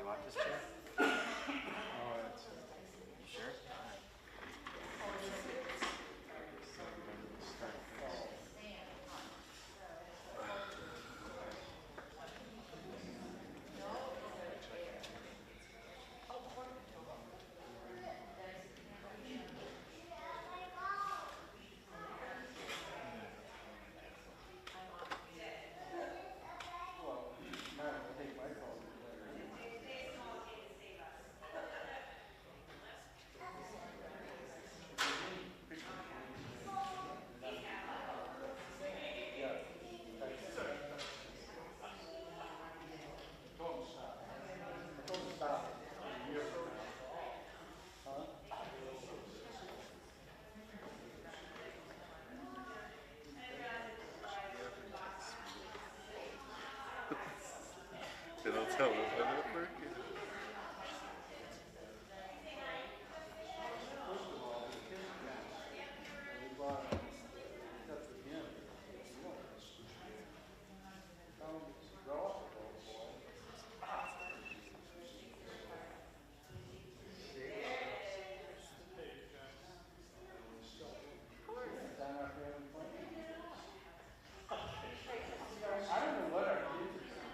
you want this chair? Oh, that's You sure? They don't tell us how that works. I don't know what our kids are saying.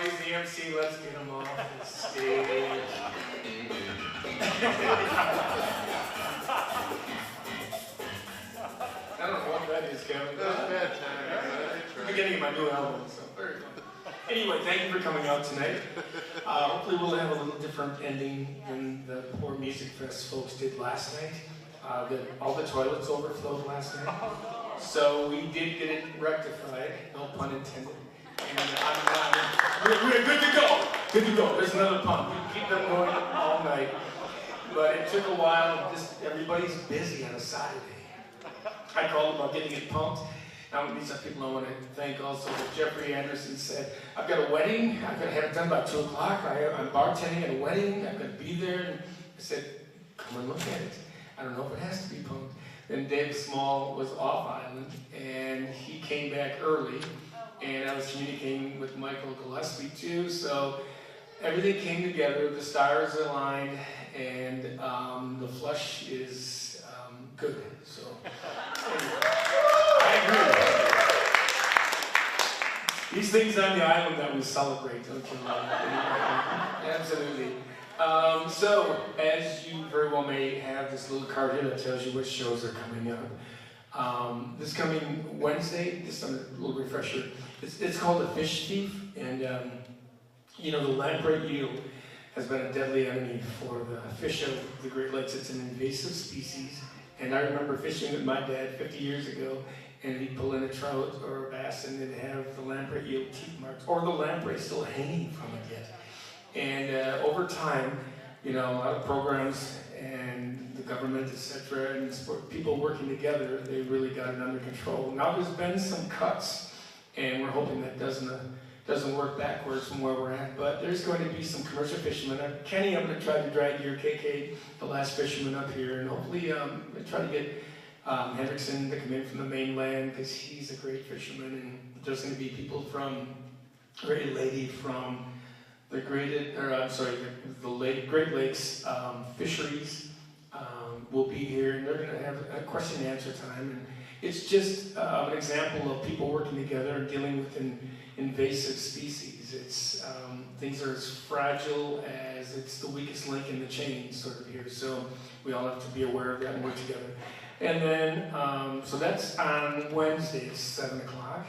he's the MC. Let's get him off the stage. I don't know what that is, Kevin. That's bad time. Beginning of my new album, so very fun. Anyway, thank you for coming out tonight. Hopefully we'll have a little different ending than the poor Music Fest folks did last night. All the toilets overflowed last night. So we did get it rectified, no pun intended. And we're good to go. Good to go. There's another pump. We can keep them going all night. But it took a while. Just everybody's busy on a Saturday. I called about getting it pumped. Now, these are people I want to thank also. Jeffrey Anderson said, I've got a wedding. I've got to have it done by 2 o'clock. I'm bartending at a wedding. I'm going to be there. And I said, come and look at it. I don't know if it has to be pumped. Then Dave Small was off island, and he came back early. And I was communicating with Michael Gillespie too. So everything came together. The stars aligned, and the flush is good. So I agree. These things on the island that we celebrate, don't you know? Absolutely. So, as you very well may have this little card here that tells you which shows are coming up. This coming Wednesday, just a little refresher, it's called The Fish Thief, and you know, the lamprey eel has been a deadly enemy for the fish of the Great Lakes. It's an invasive species, and I remember fishing with my dad 50 years ago, and he'd pull in a trout or a bass, and they'd have the lamprey eel teeth marks, or the lamprey still hanging from it yet. And over time, you know, a lot of programs and the government, etc., and people working together, they really got it under control. Now there's been some cuts, and we're hoping that doesn't work backwards from where we're at. But there's going to be some commercial fishermen. Kenny, I'm going to try to drag your KK, the last fisherman, up here, and hopefully try to get Hendrickson to come in from the mainland, because he's a great fisherman. And there's going to be people from, a great lady from the Great Lakes fisheries will be here, and they're going to have a question and answer time. And it's just an example of people working together and dealing with an invasive species. It's things are as fragile as it's the weakest link in the chain, sort of here. So we all have to be aware of that and work together. And then, so that's on Wednesday at 7 o'clock.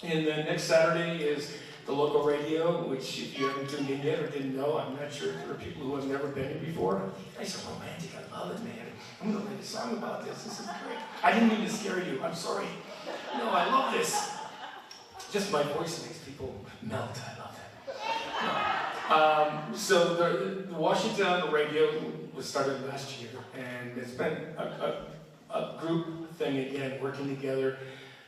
And then next Saturday is the local radio, which if you haven't tuned in yet or didn't know, I'm not sure for people who have never been here before. It's so romantic, I love it, man. I'm gonna write a song about this, this is great. I didn't mean to scare you, I'm sorry. No, I love this. Just my voice makes people melt, I love that. So the Washington radio was started last year, and it's been a group thing again, working together.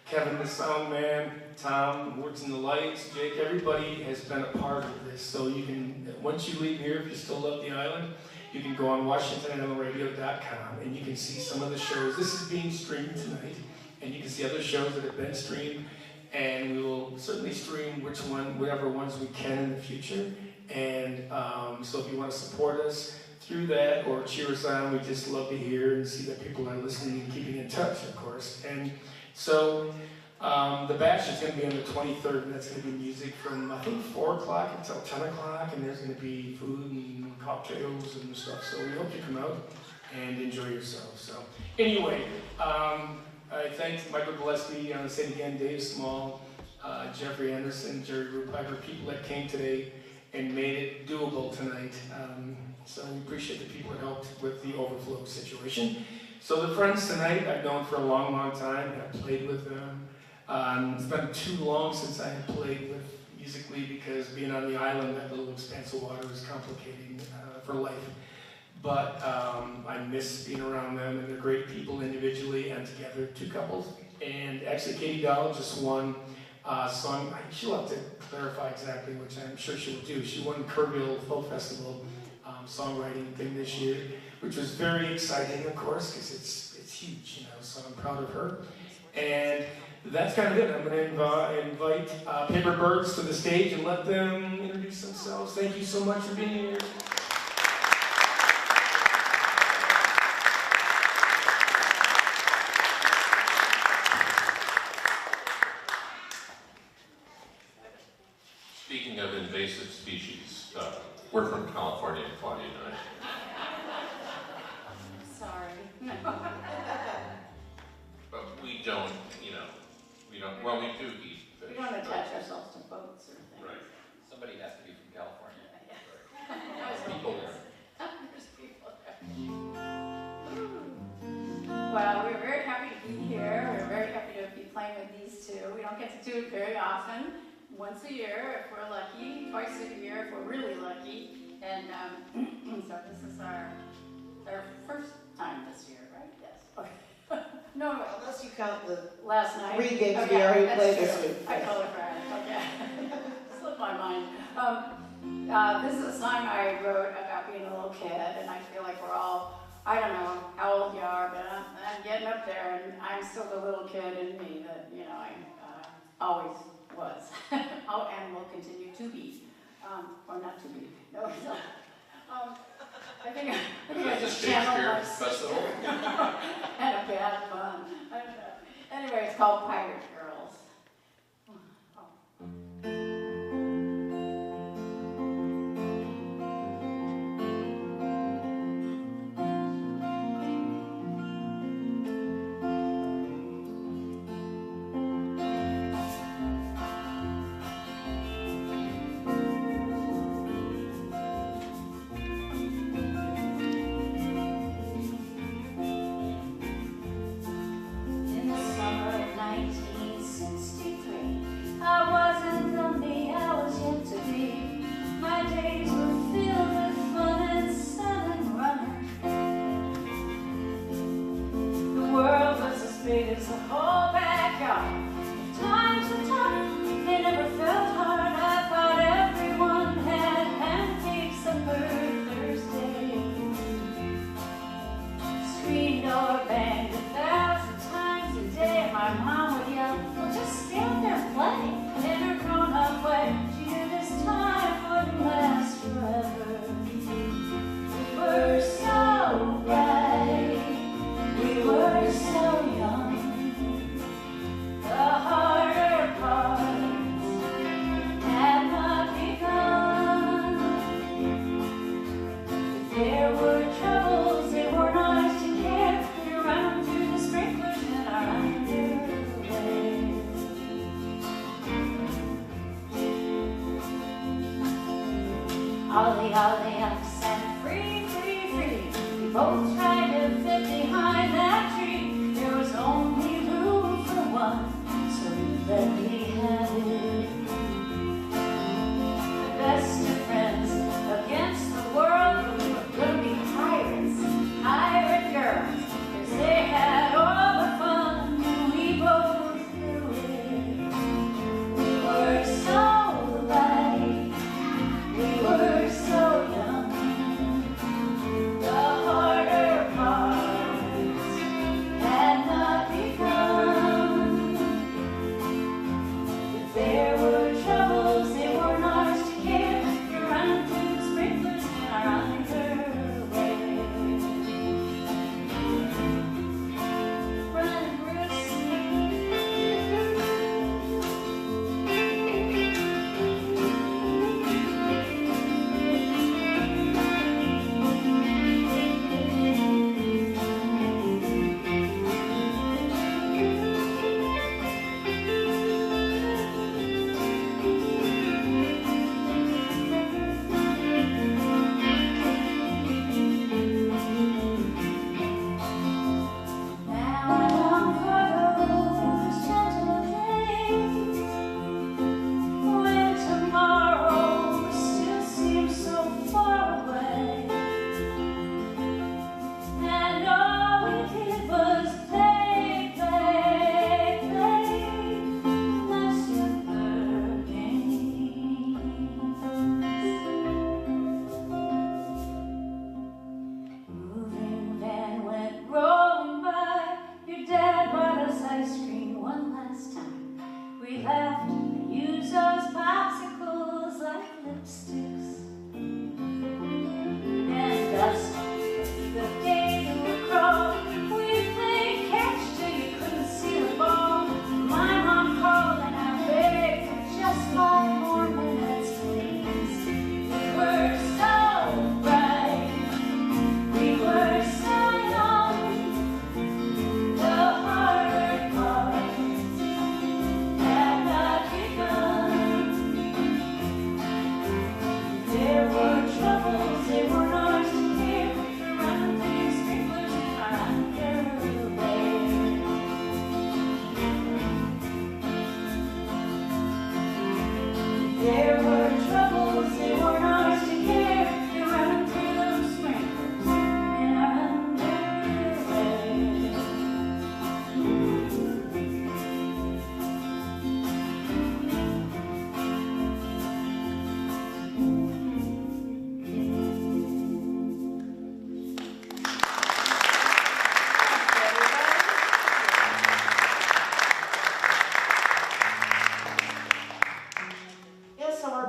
Kevin, the sound man, Tom, who works in the lights, Jake, everybody has been a part of this. So you can, once you leave here, if you still love the island, you can go on WashingtonIslandRadio.com and you can see some of the shows. This is being streamed tonight, and you can see other shows that have been streamed, and we will certainly stream whatever ones we can in the future. And so if you want to support us through that or cheer us on, we just love to hear and see that people are listening and keeping in touch, of course. And so the bash is going to be on the 23rd, and that's going to be music from, I think, 4 o'clock until 10 o'clock, and there's going to be food and cocktails and stuff. So we hope you come out and enjoy yourselves. So anyway, I thank Michael Gillespie, I'm going to say it again, Dave Small, Jeffrey Anderson, Jerry Rupiper, people that came today and made it doable tonight. So we appreciate the people that helped with the overflow situation. So the friends tonight, I've known for a long, long time. I've played with them. It's been too long since I have played with musically, because being on the island, that little expanse of water is complicating for life. But I miss being around them, and they're great people individually and together, 2 couples. And actually, Katie Dahl just won song. She'll have to clarify exactly, which I'm sure she'll do. She won Kerrville Folk Festival songwriting thing this year, which was very exciting, of course, because it's huge, you know. So I'm proud of her. And that's kind of it. I'm going to invite Paper Birds to the stage and let them introduce themselves. Thank you so much for being here. Speaking of invasive species, we're from California, Claudia and Sorry. but we don't, you know, well, we do eat fish. We don't attach ourselves to boats or things. Right. Somebody has to be from California. Yeah. People there. There's people there. Well, we're very happy to be here. We're very happy to be playing with these two. We don't get to do it very often. Once a year, if we're lucky. Twice a year, if we're really lucky. And so this is our first time this year, right? Yes. Okay. No, Unless you count the last night. 3 gigs Oh, we yeah, already that's played true. this week. I totally forgot. Okay. Slipped my mind. This is a song I wrote about being a little kid, and I feel like we're all, I don't know how old you are, but I'm getting up there, and I'm still the little kid in me that, you know, I always was. Oh, and will continue to be. Or not to be. No, it's not. I think I just channeled my Festival? and a bad fun. I don't know. Anyway, it's called Pirate Girls. It's a whole backyard. Times were tough, they never felt hard. I thought everyone had pancakes supper Thursday. Screen door banged 1,000 times a day. My mom would yell, well, just stand there and play. In her grown-up way, she knew this time wouldn't last forever. We were so bright, we were so young. The harder parts had not begun. If there were troubles, they weren't ours to care. We'd run through the sprinklers in our underwear. Ollie, ollie, ups and free, free, free. We both tried to fit behind that tree. There was only room for one. Let me have it. The best of friends against the world, but we were gonna be pirates, pirate girls, 'cause they had all the fun and we both knew it. We were so light, we were so young. The harder parts had not begun.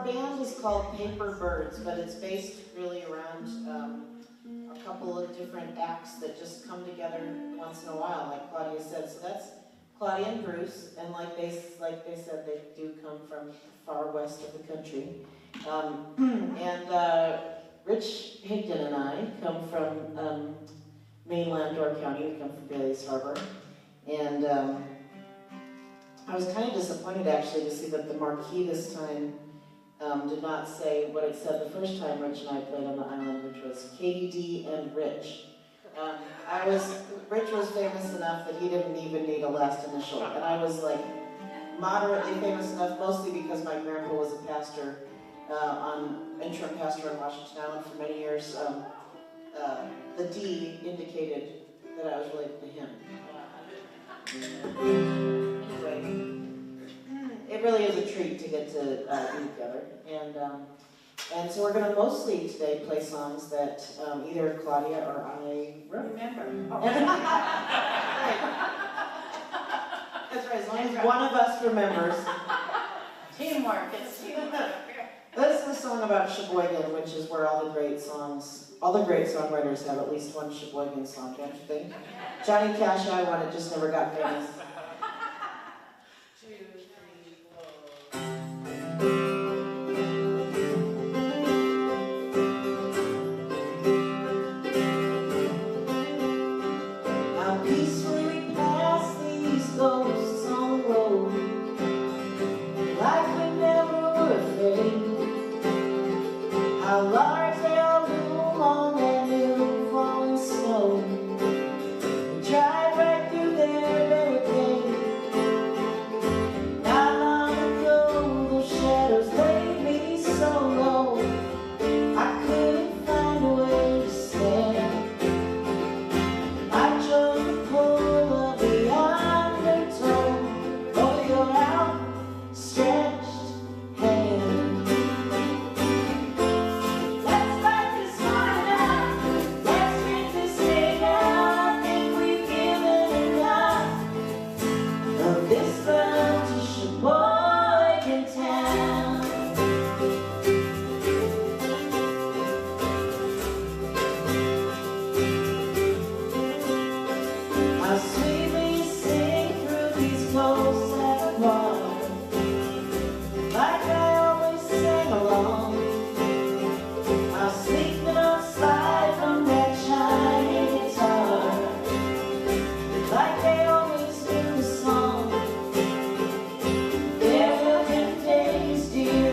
our band is called Paper Birds, but it's based really around a couple of different acts that just come together once in a while, like Claudia said. So that's Claudia and Bruce, and like they said, they do come from the far west of the country. And Rich Higdon and I come from mainland Door County. We come from Bailey's Harbor, and I was kind of disappointed actually to see that the marquee this time did not say what it said the first time Rich and I played on the island, which was KD and Rich. Rich was famous enough that he didn't even need a last initial, and I was like moderately famous enough, mostly because my grandpa was a pastor, interim pastor on Washington Island for many years. The D indicated that I was related to him. Anyway, it really is a treat to get to be together, and so we're going to mostly today play songs that either Claudia or I wrote. Remember. Right. That's right, as long as one of us remembers. Teamwork, it's teamwork. This is a song about Sheboygan, which is where all the great songwriters have at least one Sheboygan song, don't you think? Johnny Cash had one, it just never got famous. 2, 3, 4. How peacefully we pass these ghosts on the road, like we never were afraid. How large they all loom on that new falling snow. We drive right through their barricade. Not long ago, those shadows laid me so low, I couldn't find a way to stand. I chose to pull of the undertow over your outstretched hand. Let's fight this one out. Let's drink this thing out. I think we've given enough of this love to Sheboygan town. How sweetly you sing through these ghosts at water, like I always sing along. How sleep and I'll slide from that shiny guitar, like they always do the song. There have been days, dear,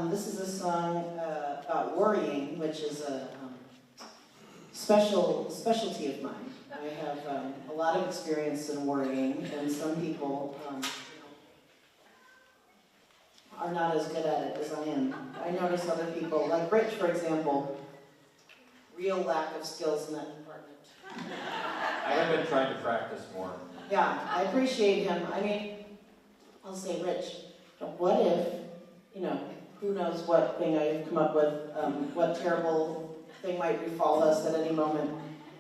This is a song about worrying, which is a specialty of mine. I have a lot of experience in worrying, and some people are not as good at it as I am. I notice other people, like Rich, for example, real lack of skills in that department. I have been trying to practice more. Yeah, I appreciate him. I mean, I'll say, Rich, what if, who knows what thing I've come up with, what terrible thing might befall us at any moment.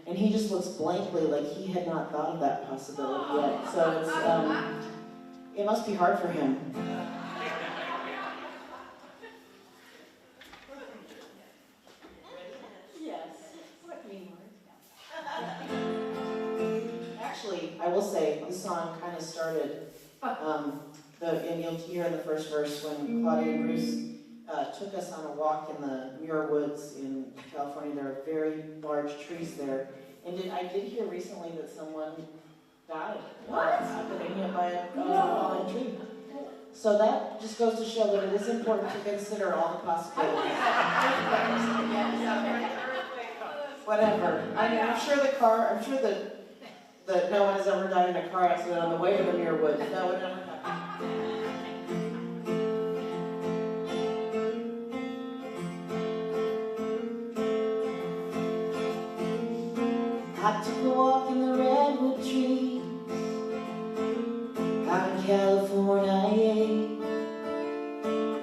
And he just looks blankly like he had not thought of that possibility yet. So it's, it must be hard for him. Yes. What mean words? Actually, I will say, this song kind of started, and you'll hear in the first verse when Claudia and Bruce took us on a walk in the Muir Woods in California. There are very large trees there. And I did hear recently that someone died. What? After being hit by a falling tree. So that just goes to show that it is important to consider all the possibilities. Whatever. I mean, I'm sure that no one has ever died in a car accident on the way to the Muir Woods. That would never happen. I took a walk in the redwood trees out in California.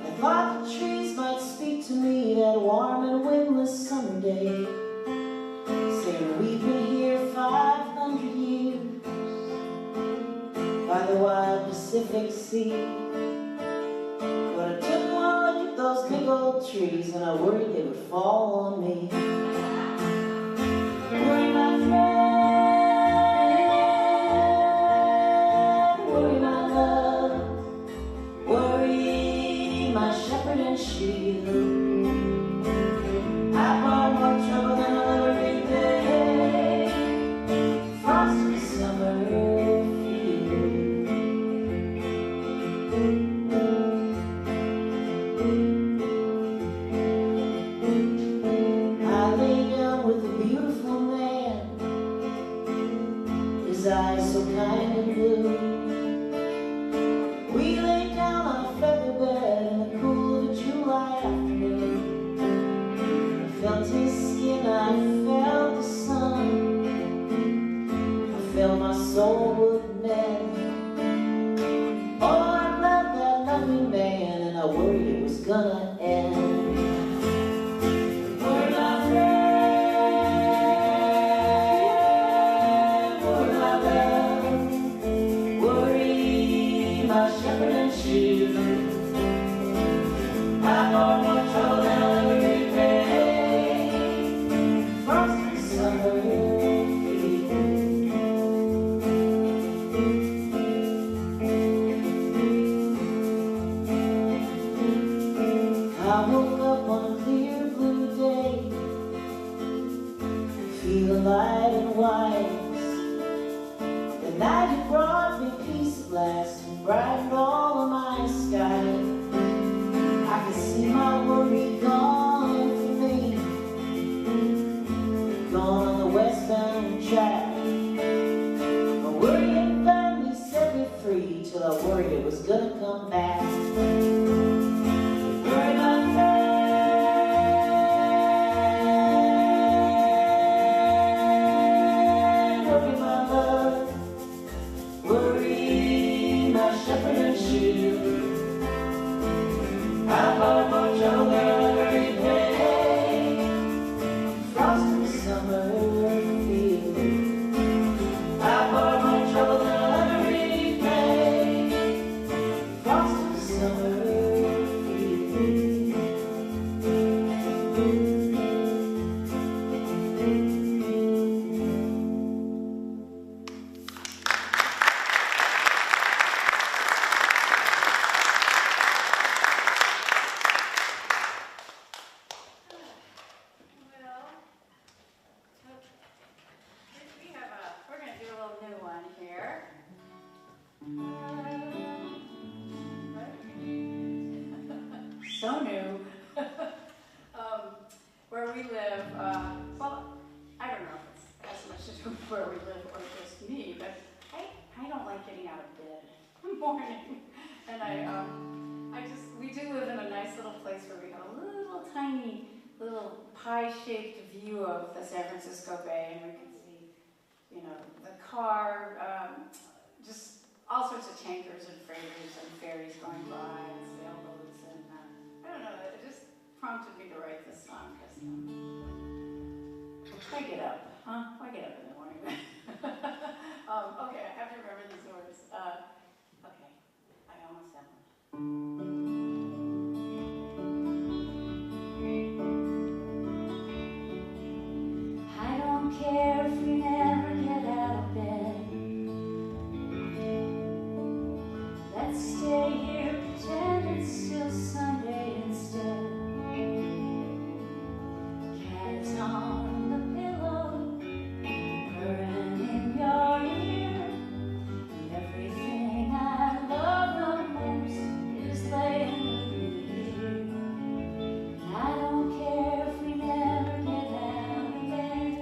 I thought the trees might speak to me that warm and windless summer day, saying we've been here 500 years by the wide Pacific Sea. But I took one look at those big old trees and I worried they would fall on me. Worry, my friend, worry, my love, worry, my shepherd and shield. I brought more trouble than I'll ever repay, frosty summer field. I lay down with a beautiful man, his eyes so kind and blue. We lay down on a feather bed in the cool of a July afternoon. I felt his skin, I felt the sun, I felt my soul would mend. Oh, I loved that lovely man, and I worried it was gonna end. Worry, my friend, worry, my love, worry, my shepherd and shield. I brought more trouble than I'll ever repay, frosty summer field. I woke up on a clear blue day, feeling light and wise. The night had brought me peace at last and brightened all of my sky. I could see my worry gone from me, gone on the westbound track. My worry had finally set me free till I worried it was gonna come back. Worry, my friend, worry, my love, worry, my shepherd and shield. I bought more trouble than I'll ever repay, frosty summer field. I bought more trouble than I'll ever repay, frosty summer field. Well, we're gonna do a little new one here. So new. Where we live, well, I don't know if it's has much to do with where we live or just me, but I don't like getting out of bed in the morning. And we do live in a nice little place where we have a little tiny, little pie-shaped view of the San Francisco Bay, and we can see, you know, the car, just all sorts of tankers and freighters and ferries going by and sailboats, and I don't know, it just prompted me to write this song, because why get up, huh? Why get up in the morning? Okay, I have to remember these words. Okay, I almost have one. I don't care if we never get out of bed. Let's stay here, pretend it's still Sunday instead. Cat is on the pillow, purring in your ear, and everything I love the most is laying with you here. I don't care if we never get out of bed.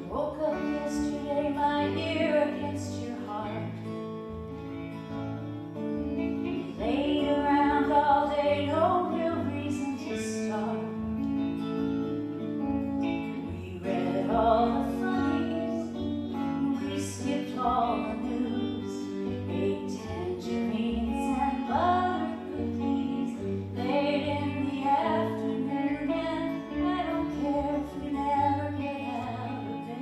Woke up yesterday, my ear against your heart. Laid around all day, no real reason to start. We read all the funnies, we skipped all the news, ate tangerines and buttered cookies late in the afternoon, and I don't care if we never get out of bed.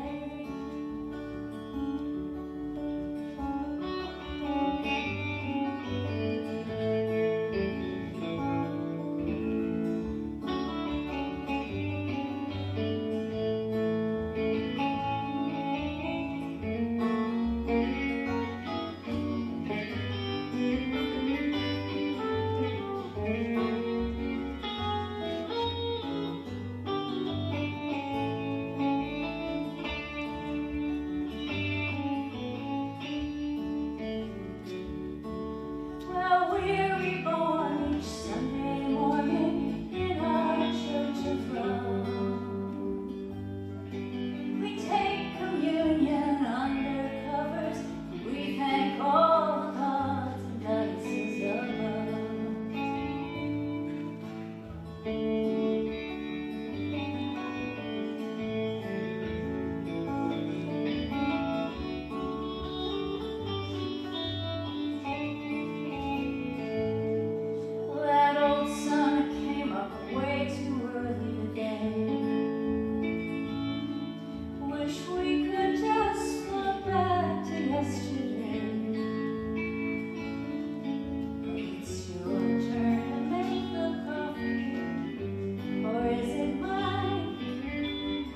Well, we're reborn each Sunday morning in our church of love. We take communion under covers. We thank all the gods and goddesses of love. That old sun came up way too early today. Wish we could just float back to yesterday. It's your turn to make the coffee, or is it mine?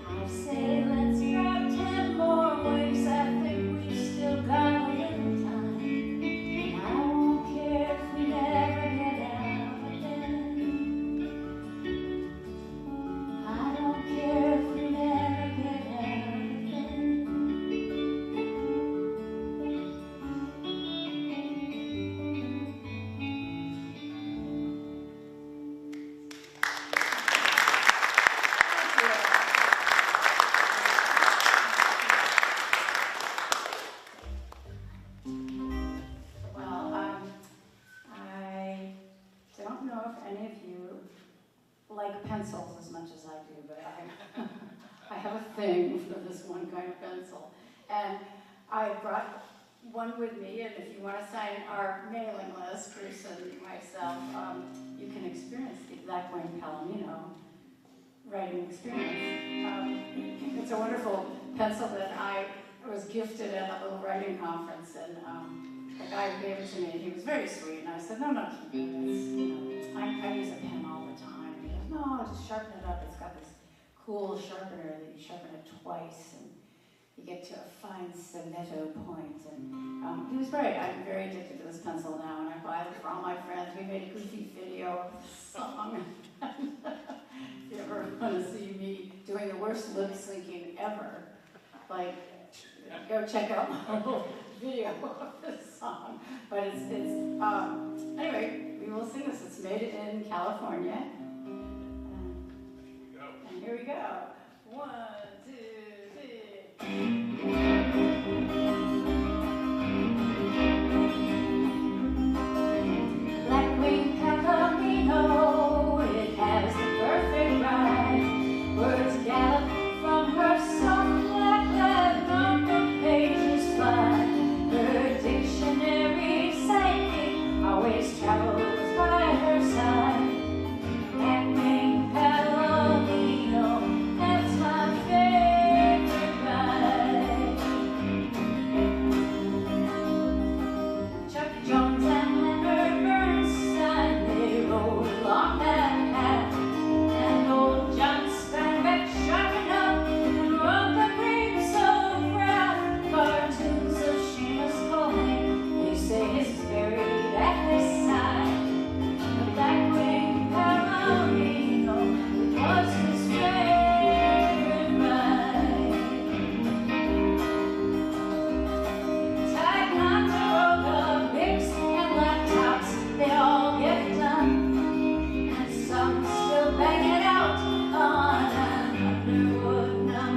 I say let's grab 10 more waves. I think we've still got a little time. I won't care if we never get out of bed. I don't care if we never get out of bed. Well, I don't know if any of you like pencils as much as I do, but I have a thing for this one kind of pencil. And I brought one with me, and if you want to sign our mailing list, Bruce and myself, you can experience the exact Wayne Palomino writing experience. It's a wonderful pencil that I was gifted at a little writing conference, and the guy who gave it to me, he was very sweet, and I said, no, keep it. I use a pen all the time. He goes, no, just sharpen it up. It's got this cool sharpener that you sharpen it twice, and you get to a fine stiletto point. And he was right. I'm very addicted to this pencil now, and I buy them for all my friends. We made a goofy video of the song. If you ever want to see me doing the worst lip syncing ever, like go check out my little video of this song. But it's anyway, we will sing this. It's made in California. And here we go. 1, 2, 3. Blackwing Palomino, it has the perfect rhyme. Words gallop from her soft black lead on the pages fly. Her dictionary psychic always travels by her side. Blackwing Palomino, that's my favorite ride. Chuck Jones and Leonard Bernstein, they rode along that path. And old John Steinbeck sharpened up and wrote the grapes of wrath. Cartoons of Seamus Coleman, they say his is buried at his side. The Blackwing Palomino, it was his favorite ride. Ticonderoga, Bix, and laptops, they all get it done. And some still bang it out on an Underwood #1.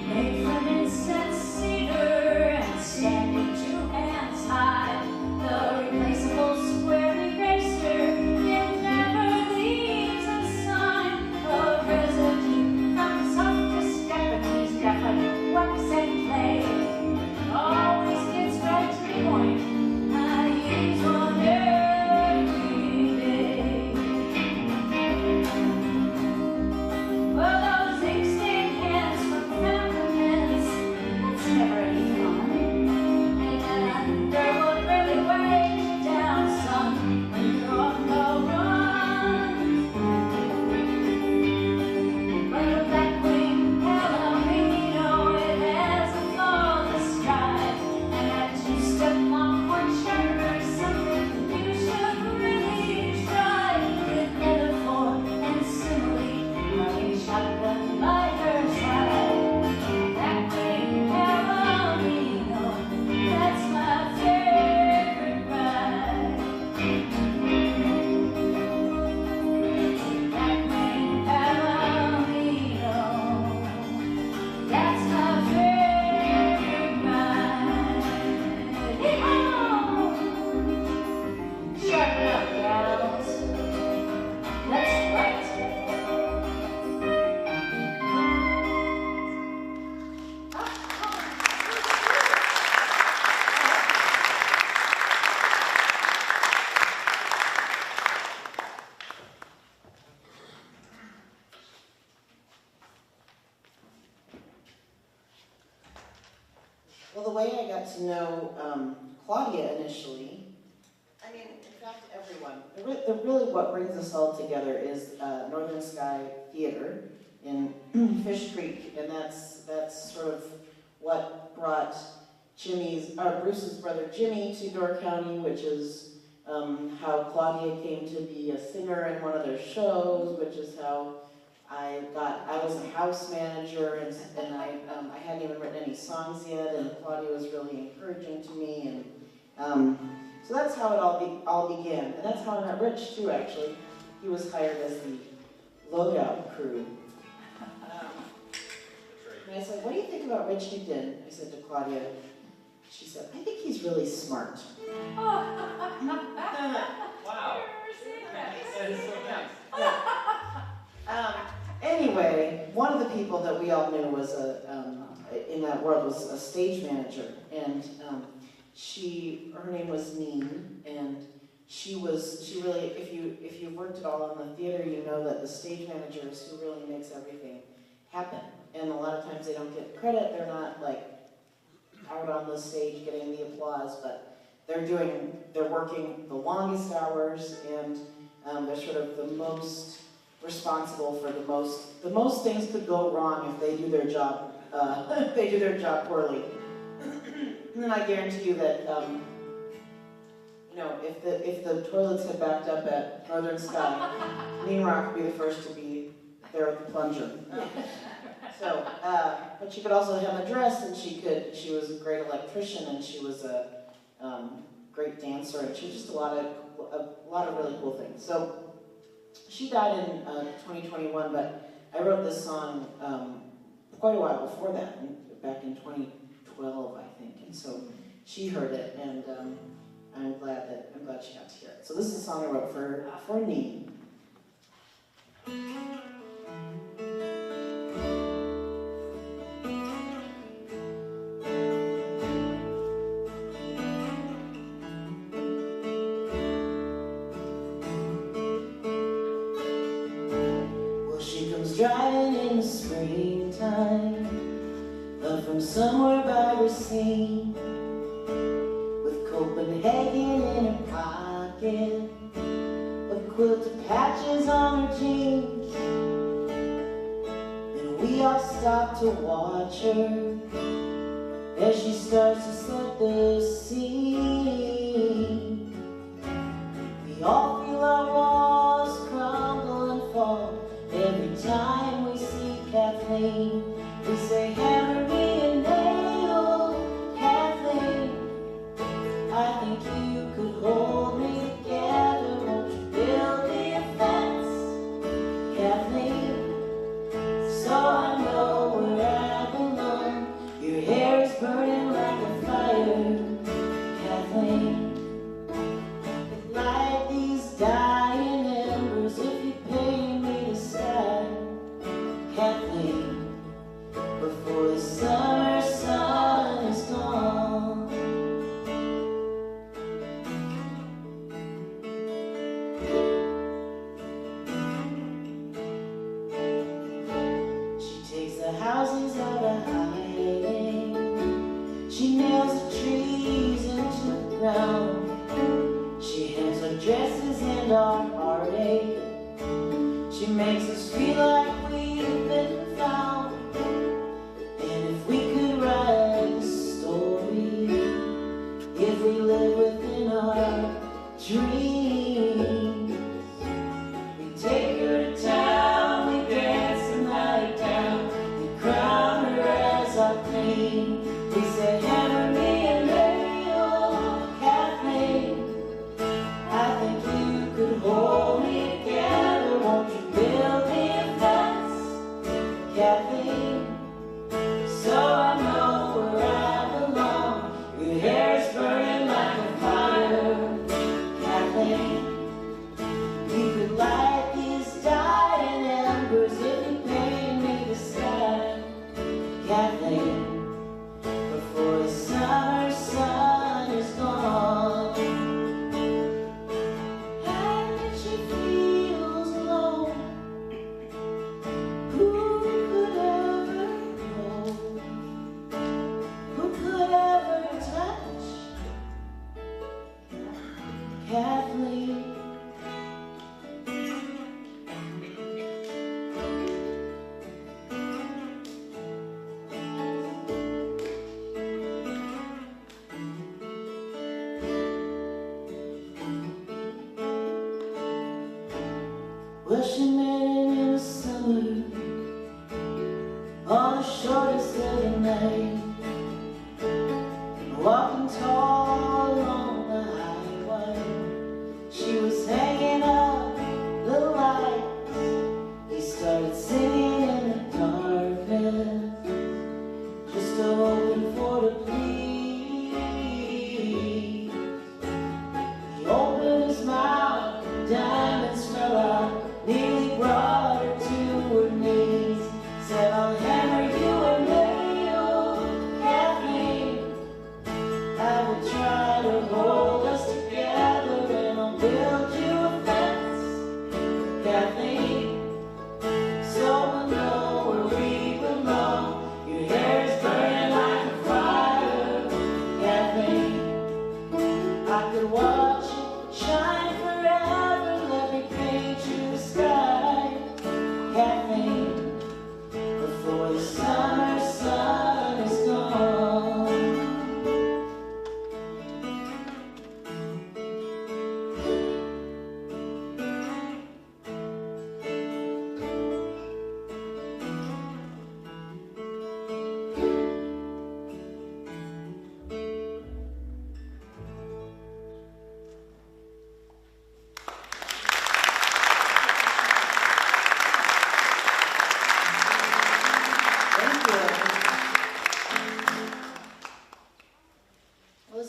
Made from incense cedar and standing 2 hands high. The replaceable square eraser, it never leaves a sign of residue from soft discrepancies, graphite, wax, and clay. Always gets right to the point. I use one every day. Well, those ink-stained hands from compliments, that's never any fun. And Underwood really weighs you down, son, when you're on the run. But a Blackwing Palomino, it has a flawless stride. And that 2-step long-point sharper is something you should really try. With metaphor and simile, running shotgun by her side. Blackwing Palomino, that's my favorite ride. Blackwing Palomino, that's my favorite ride. Yee-haw! Sharpen up, gals. Let's write. Well, the way I got to know Claudia initially, I mean, in fact, everyone, really what brings us all together is Northern Sky Theater in Fish Creek, and that's sort of what brought Bruce's brother Jimmy to Door County, which is how Claudia came to be a singer in one of their shows, which is how I was a house manager, and I hadn't even written any songs yet, and Claudia was really encouraging to me, and so that's how it all began, and that's how I met Rich too. Actually, he was hired as the loadout crew. And I said, "What do you think about Rich Nugent?" I said to Claudia. She said, "I think he's really smart." Wow. That is so nice. Yeah. Anyway, one of the people that we all knew was in that world was a stage manager, and her name was Neen, and she really, if you've worked at all in the theater, you know that the stage manager is who really makes everything happen. and a lot of times they don't get credit. They're not like out on the stage getting the applause, but they're working the longest hours, and they're sort of the most responsible for the most things could go wrong if they do their job, if they do their job poorly. And then I guarantee you that, you know, if the toilets had backed up at Northern Sky, Mean Rock would be the first to be there with the plunger. So, but she could also hem a dress, and she was a great electrician, and she was a great dancer, and she was just a lot of really cool things. So she died in 2021, but I wrote this song quite a while before that, back in 2012, I think. And so she heard it, and I'm glad she got to hear it. So this is a song I wrote for Nee. Driving in the springtime, up from somewhere by her sea, with Copenhagen in her pocket, with quilted patches on her jeans. And we all stop to watch her as she starts to set the scene. We all feel our walls crumble and fall. Every time we see Kathleen, we say, hammer me a nail, Kathleen. I think you could hold me together. Won't you build me a fence, Kathleen, so I know where I belong. Your hair is burning like a fire, Kathleen. Light these dying embers if you pay me to stand, Kathleen, before the summer sun is gone. She takes the houses out of hiding. She nails the trees into the ground. She hems our dresses and our heartache. She makes us feel like we've been found. And if we could write a story, if we live within our dreams, we take her to town, we dance the night down, we crown her as our queen. We say, hammer me a nail, Kathleen. I think you could hold me together. Won't you build me a fence, Kathleen, so I know where I belong. Your hair's burning like a fire, Kathleen. You could light these dying embers if you paid me to stand, Kathleen, before the summer sun is gone. And she feels alone. Who could ever know? Who could ever touch Kathleen? Well, she met him in the summer, on the shortest of the night, walking tall along the highway. She was hanging up the lights. He started singing in the darkness, just hoping for the please. He opened his mouth, diamonds fell out. Nearly brought her to her knees. Said, I'll hammer you a nail, Kathleen. I will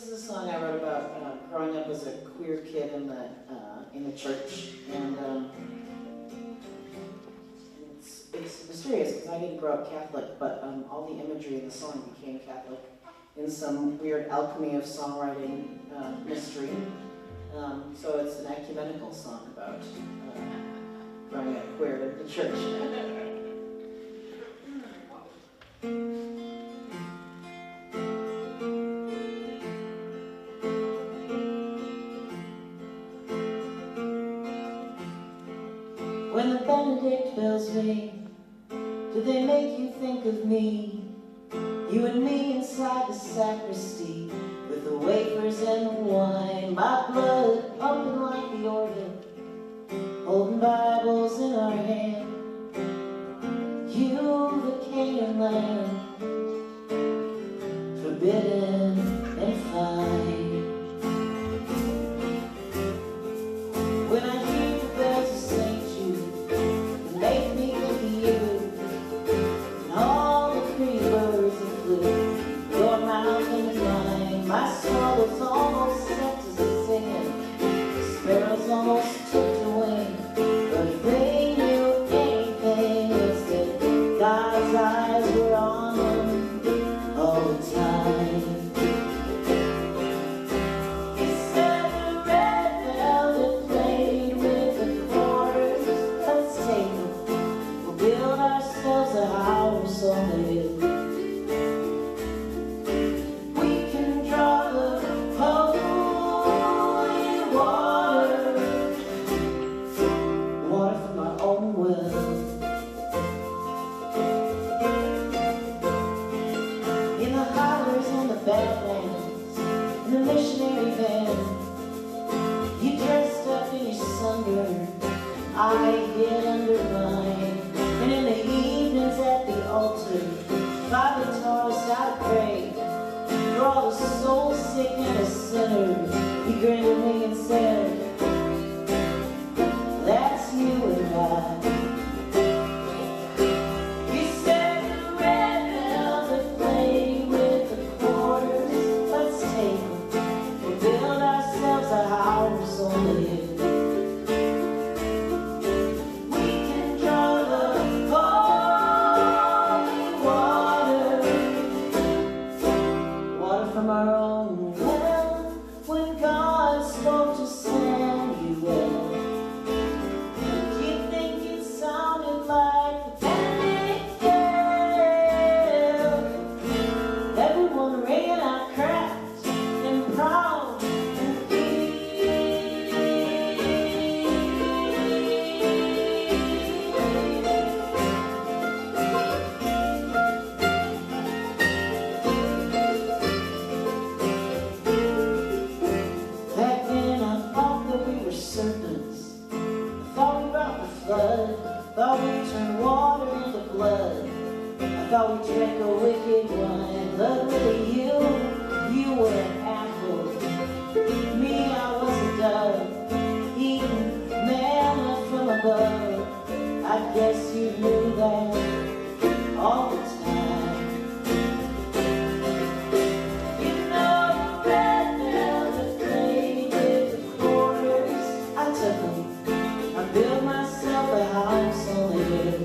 This is a song I wrote about growing up as a queer kid in the church, and it's mysterious because I didn't grow up Catholic, but all the imagery in the song became Catholic in some weird alchemy of songwriting mystery. So it's an ecumenical song about growing up queer in the church. When the Benedict bells ring, do they make you think of me? You and me inside the sacristy, with the wafers and the wine, my blood pumping like the organ, holding Bibles in our hand. You, the king and lamb, forbidden and fine. When I hear the bells of St. Jude, they make me think of you, and all the pretty birds that flew, your mouth and mine. My soul was almost set to singing, sparrows almost took to wing, but if they knew anything, it's that God's eyes were on them all the time. He said the red velvet played with the quarters, let's take them, we'll build ourselves a house on the hill. We can draw the holy water, water from our own well. In the hollers and the badlands, in the missionary band, you dressed up in your sunburn, I hid under mine. And in the evenings at the altar, Father taught us how to pray for all the soul sick and the sinners. He grinned at me and said, that's you and I. He said the red velvet played with the quarters, let's take them, we'll build ourselves a house on the hill. We can draw the holy water, water from our own well. When God spoke to Samuel, do you think it sounded like the Benedict bell? Everyone ringing out cracked and proud and back then I thought that we were serpents. I thought we brought the flood. Thought we turned water into blood. I thought we drank a wicked wine. But really you were an apple. Me, I was a dove, eating manna from above. I guess you knew that all the time. You know the red velvet played with the quarters, I took them, I built myself a house on the hill.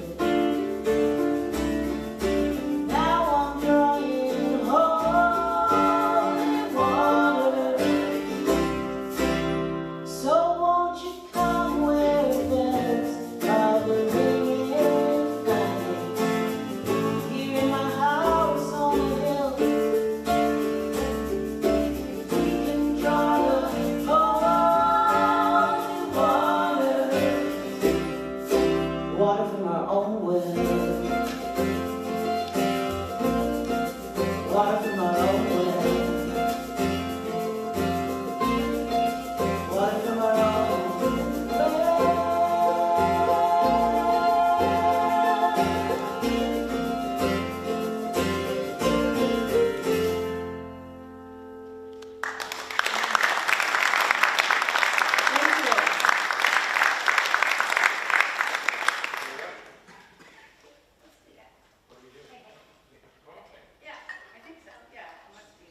Now I'm drawing holy water, so won't you come where bells are ringing funny, here in my house on the hill. We can draw the holy water, water from our own well, water from our own well, water from our own well. Yeah, I think so. Yeah, it must be.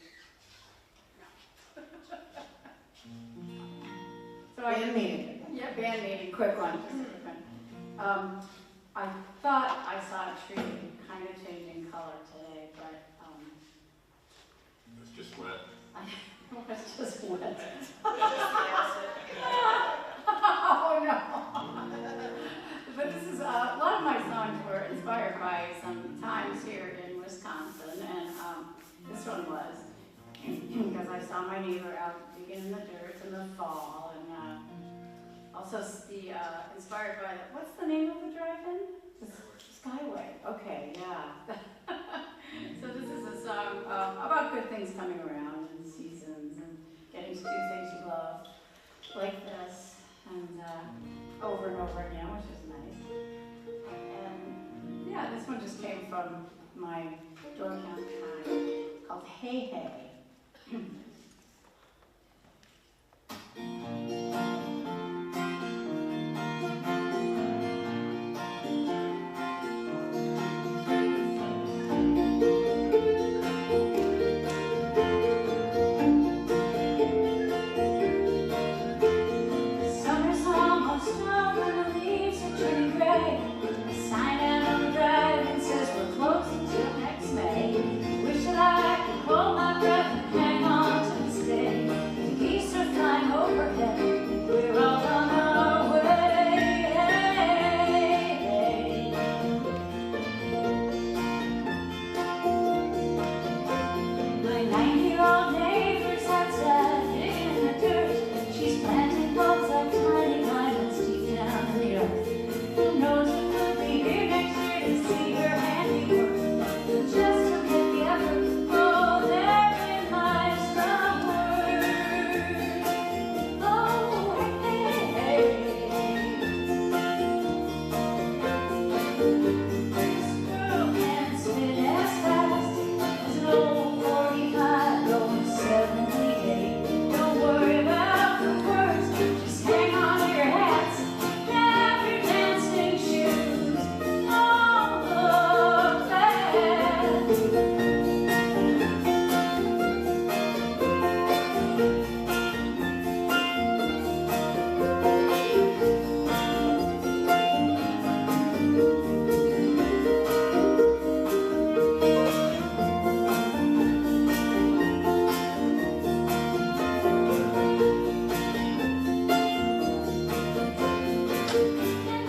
Band meeting. Yeah, band meeting, quick one, just a quick one. I thought I saw a tree kind of changing color today, but It's just wet. it was just wet. Acid. Oh no! But this is, a lot of my songs were inspired by some times here in Wisconsin, and this one was, because I saw my neighbor out digging in the dirt in the fall, and also inspired by, what's the name of the drive-in? Skyway. Okay, yeah. So this is a song about good things coming around and seasons and getting to do things you love, like this, and over and over again, which is nice. And yeah, this one just came from my door count time called Hey Hey. Summer's almost over, the leaves are turning gray. A sign out on the drive-in says we're closed until next May. Wish that I could hold my breath and hang on to this day. The geese are flying overhead, we're all on our way. My 9-year-old neighbor's outside digging in the dirt. She's planting bulbs like tiny diamonds deep down in the earth. Who knows if we'll be here next year to see her handiwork. And just look at the effort, oh, therein lies the word. Oh, hey, hey, this girl can spin as fast as an old 45 going 78. Don't worry about the words, just hang on to your hats. Grab your dancing shoes, all look fast.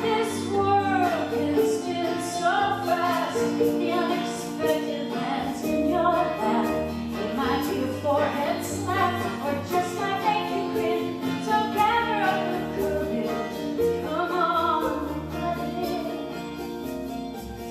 This world can spin so fast, the unexpected lands in your lap. It might be a forehead slap, or just might make you grin. So gather up the courage, come on, let it in.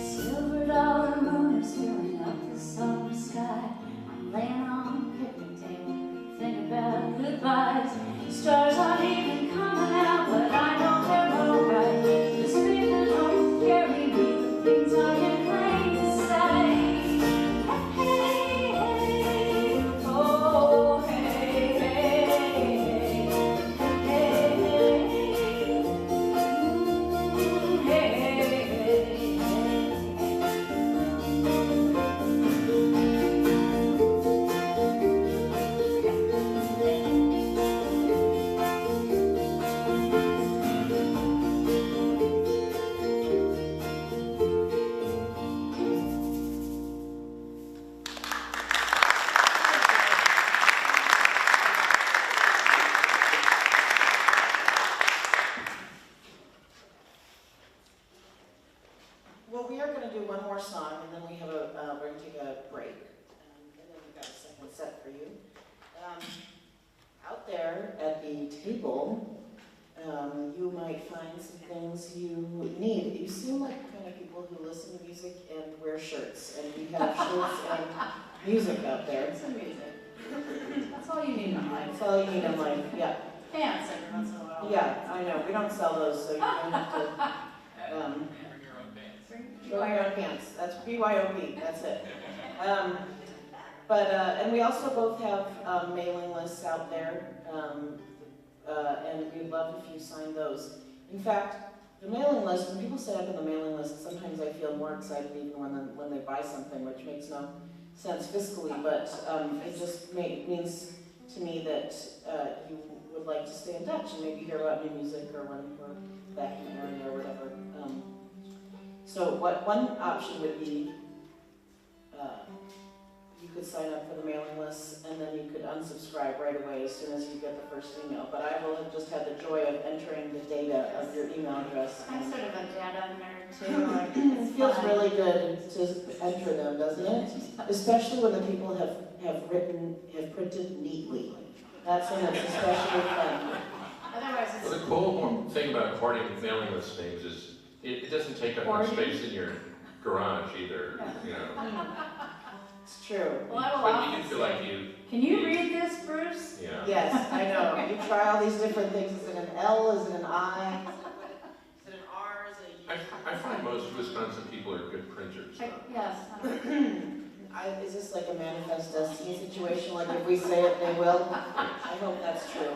Silver dollar moon is filling up the summer sky. I'm laying on a picnic table, thinking about goodbyes. Stars aren't even coming out, but I know they're alright. The screaming hope carry me, the things aren't in plain sight. Hey, hey, oh, hey, hey, hey, hey, hey, Well, we are going to do one more song, and then we have we're going to take a break, and then we've got a second set for you. Out there at the table, you might find some things you need. You seem like the kind of people who listen to music and wear shirts, and we have shirts and music out there. Some music. That's all you need in life. That's all you need in life, yeah. Pants every once in a while. Yeah, I know, we don't sell those, so you don't have to, Bring your own bands. Bring your own pants. That's BYOB. That's it. And we also both have mailing lists out there, and we'd love if you sign those. In fact, the mailing list, when people sign up on the mailing list, sometimes I feel more excited even when they buy something, which makes no sense fiscally, but it just means to me that you would like to stay in touch and maybe hear about new music or when we're back in the area or whatever. So one option would be you could sign up for the mailing list and then you could unsubscribe right away as soon as you get the first email. But I will have just had the joy of entering the data of your email address. I'm sort of a data nerd too. Like, It feels really good to enter them, doesn't it? Especially when the people have printed neatly. That's when it's especially fun. Otherwise, Well, it's the cool thing about hoarding mailing list names is it doesn't take up much space in your garage either, you know. It's true. well, I will But you often do feel say, like you, can you read this, Bruce? yeah. Yes, I know. You try all these different things. Is it an L? Is it an I? Is it an R? Is it a U? I find most Wisconsin people are good printers. Yes. Is this like a manifest destiny situation? Like if we say it, they will? I hope that's true.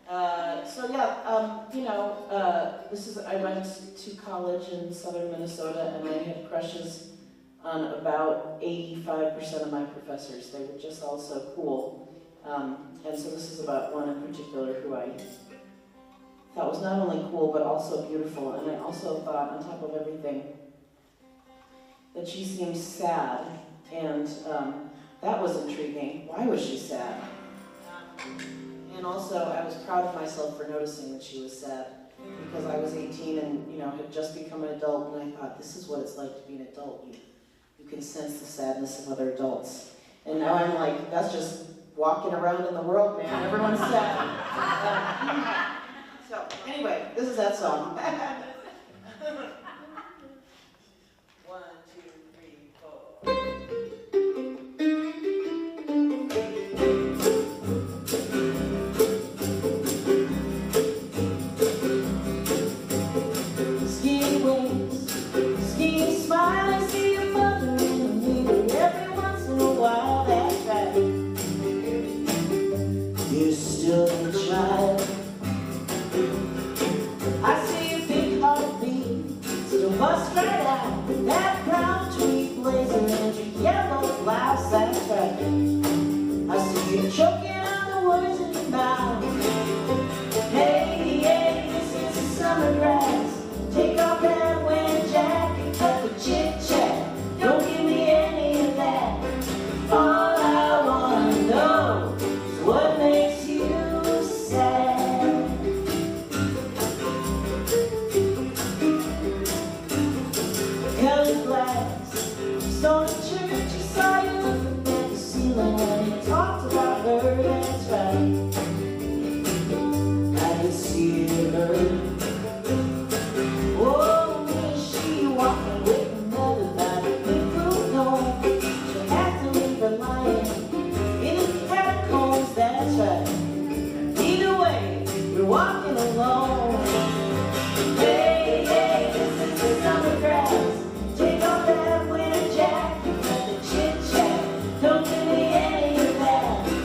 So yeah, you know, I went to college in southern Minnesota and I had crushes on about 85% of my professors. They were just all so cool. And so this is about one in particular who I thought was not only cool but also beautiful. And I also thought, on top of everything, that she seemed sad. And that was intriguing. Why was she sad? And also, I was proud of myself for noticing that she was sad. Because I was 18 and, you know, had just become an adult, and I thought, this is what it's like to be an adult. You can sense the sadness of other adults. And now I'm like, that's just walking around in the world, man. Everyone's sad. So, anyway, this is that song. 1, 2, 3, 4. Ski wings, ski smile, I see your mother in the mirror every once in a while, that's right. You're still a child. I see your big heartbeat, still bust right out. That brown tweed blazer and your yellow blouse, that's right. I see you choking on the words in your mouth. Hey, hey, this is the summer grass. Take off that wind jacket, cut the chit-chat. Don't give me any of that. All I wanna know is what makes you sad. Colored glass, stone church, you saw you looking at the ceiling when you talked about her, that's right. I can see her. Oh, is she walking with another body? People know she'll have to leave her lying in the catacombs, that's right. Either way, you're walking alone. Hey, hey, this is the summer grass. Take off that winter jacket, cut the chit-chat. Don't give me any of that.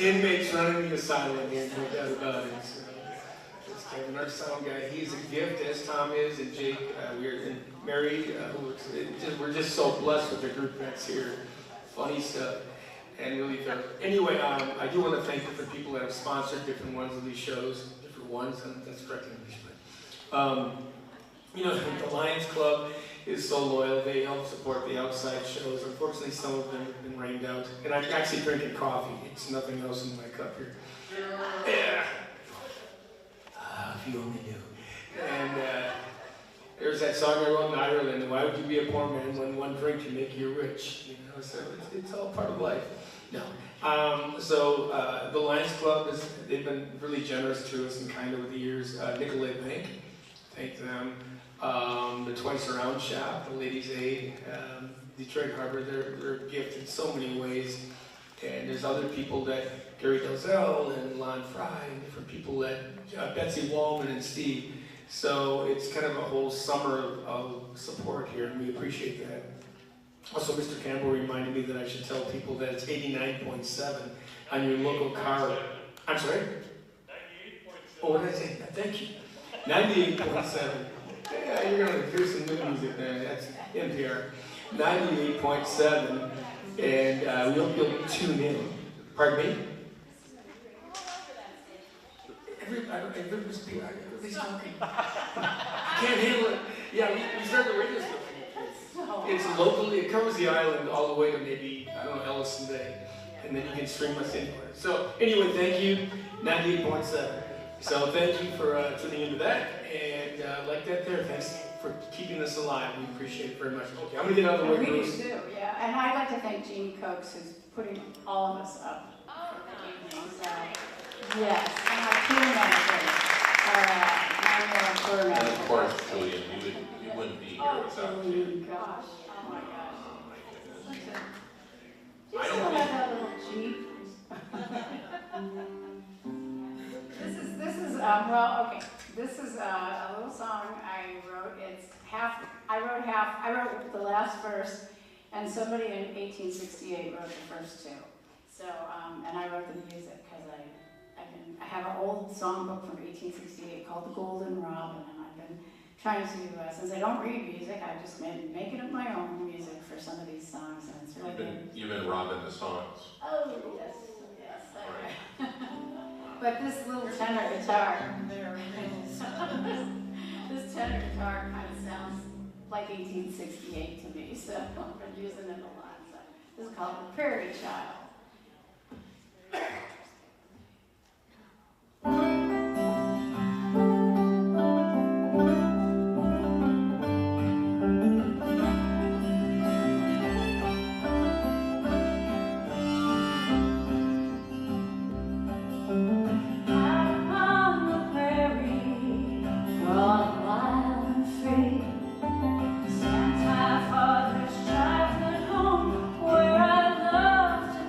inmates running the asylum, and no doubt about it. So, it's Kevin, our sound guy. He's a gift, as Tom is, and Jake. We're married. We're just so blessed with the group that's here. Funny stuff, and really fair. Anyway, I do want to thank the people that have sponsored different ones of these shows. Different ones, and that's correct English, but you know, the Lions Club is so loyal. They help support the outside shows. Unfortunately, some of them have been rained out. And I'm actually drinking coffee. It's nothing else in my cup here. Yeah. If you only knew. And there's that song I wrote in Ireland, why would you be a poor man when one drink can make you rich? You know, so it's all part of life. No. The Lions Club, they've been really generous to us and kind over the years. Nicolay Bank, thank them. The Twice Around Shop, the Ladies Aid, Detroit Harbor, they're a gift in so many ways. And there's other people that, Gary Dozell and Lon Fry, and different people that, Betsy Wallman and Steve. So it's kind of a whole summer of support here, and we appreciate that. Also, Mr. Campbell reminded me that I should tell people that it's 89.7 on your local car. I'm sorry? 98.7. Oh, what did I say? Thank you. 98.7. Yeah, you're going to hear some new music there. That's NPR. 98.7. And we hope you'll tune in. Pardon me? Everybody's talking. Can't handle it. Yeah, we started the radio stuff. It's locally, it covers the island all the way to maybe, I don't know, Ellison Bay. And then you can stream us anywhere. So anyway, thank you, 98.7. So thank you for tuning into that. And like that there, thanks for keeping us alive. We appreciate it very much. Okay, I'm going to get out of the way. We do too, yeah. And I'd like to thank Jeannie Coates, who's putting all of us up. Yes, and our tour manager, our And of course, Julian, you wouldn't be here without Julian, you. gosh, oh my gosh. Oh my goodness. Do you I still don't have that little Jeep? This is a little song I wrote. I wrote the last verse, and somebody in 1868 wrote the first two. So, and I wrote the music because I have an old songbook from 1868 called The Golden Robin, and I've been trying to, since I don't read music, I've just been making up my own music for some of these songs, and it's really good. You've been robbing the songs. Oh, yes, okay. But this little tenor guitar, this tenor guitar kind of sounds like 1868 to me, so I've been using it a lot. So this is called The Prairie Child. Spent my father's childhood home where I loved to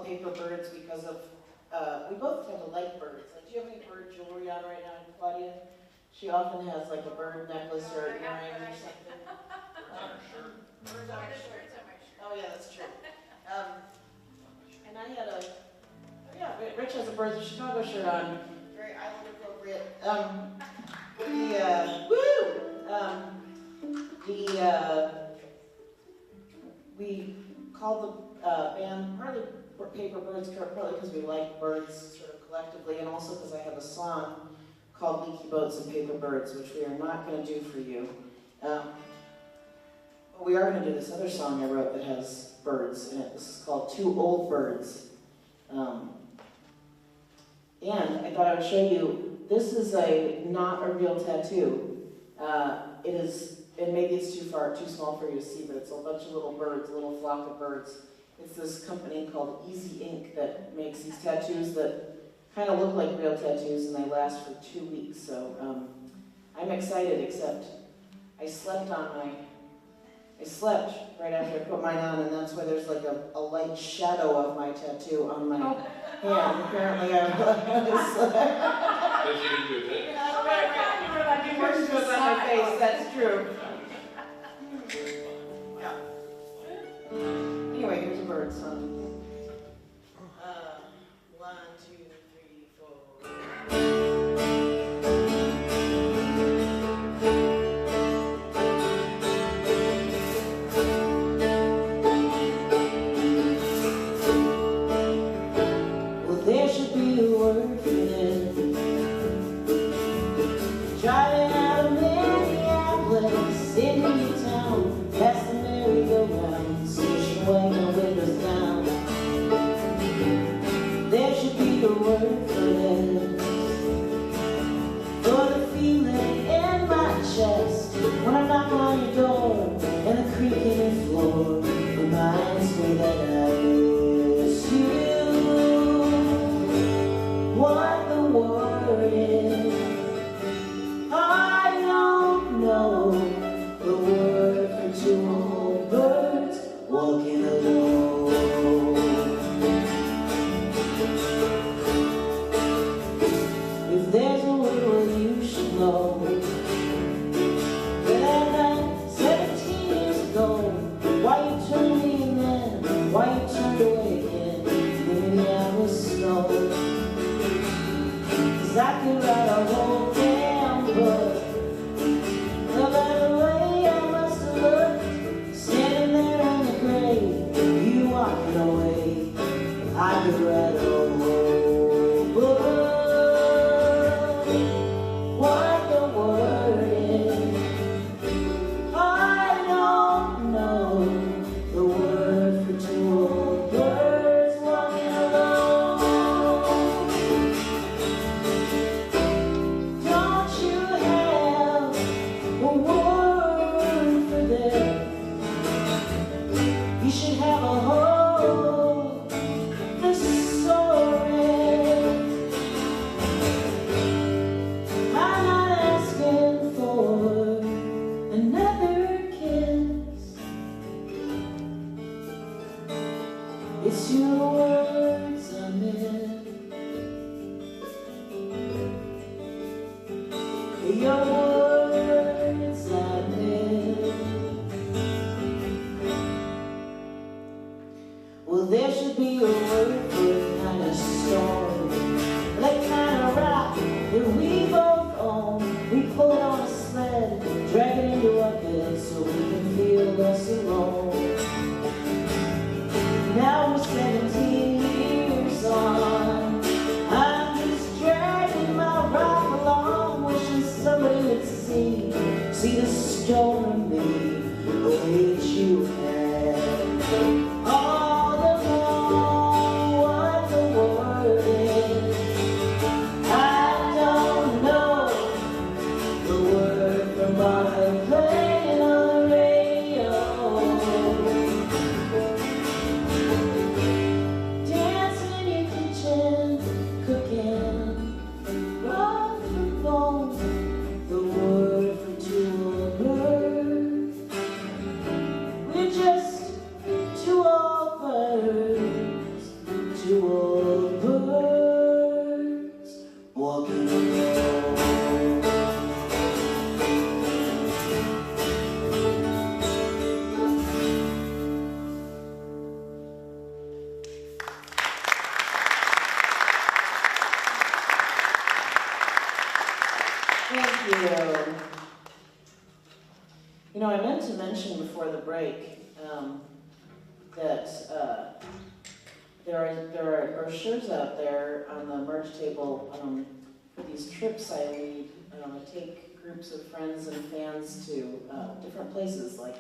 paper birds because of, we both tend to like birds. Like, do you have any bird jewelry on right now, Claudia? She often has like a bird necklace or an earring or something. Birds on her shirt. Oh yeah, that's true. And I had a, yeah, Rich has a Birds of Chicago shirt on, very island appropriate. We call the band partly Paper Birds, partly because we like birds sort of collectively, and also because I have a song called Leaky Boats and Paper Birds, which we are not going to do for you. But we are going to do this other song I wrote that has birds in it. This is called Two Old Birds. And I thought I would show you, this is not a real tattoo. It is, and maybe it's too small for you to see, but it's a bunch of little birds, a little flock of birds. It's this company called Easy Ink that makes these tattoos that kind of look like real tattoos, and they last for 2 weeks. So I'm excited, except I slept right after I put mine on, and that's why there's like a light shadow of my tattoo on my hand. Apparently I slept. But you didn't do this. Yours goes on my face, that's true. Yeah. Anyway, here's a bird song. 1, 2, 3, 4. Driving out of Minneapolis into your town, past the merry-go-round, station wagon windows down. There should be a word for this, for the feeling in my chest when I knock on your door and the creak in your floor reminds me that I miss you. What the word is, I don't know. The word for two old birds walking alone. If there's a word you should know, that night 17 years ago, why you turned me in then, why you turned away again, maybe I was slow. 'Cause I could write a whole damn book about the way I must have looked, standing there in the grave, you walking away. I could write a whole book. What the word is, I don't know. The word for two old birds walking alone. Don't you have a word for them? You should have a whole thesaurus. I'm not asking for another kiss. It's your words I miss. Your words I miss. Well, there should be a word for a kind of storm, like kind of rock that we both own. We pull it on a sled, drag it into our bed so we can feel less alone. Now we're 17 years on, I'm just dragging my rock along, wishing somebody would see the storm in me, the way that you had. All along, what the word is, I don't know. The word from Martha playing on the radio, dancing in your kitchen, cooking, bone for bone. The word for two old birds, we're just two old birds walking alone. Thank you. You know, I meant to mention before the break that there are brochures out there on the merch table for these trips I lead. I take groups of friends and fans to different places. Like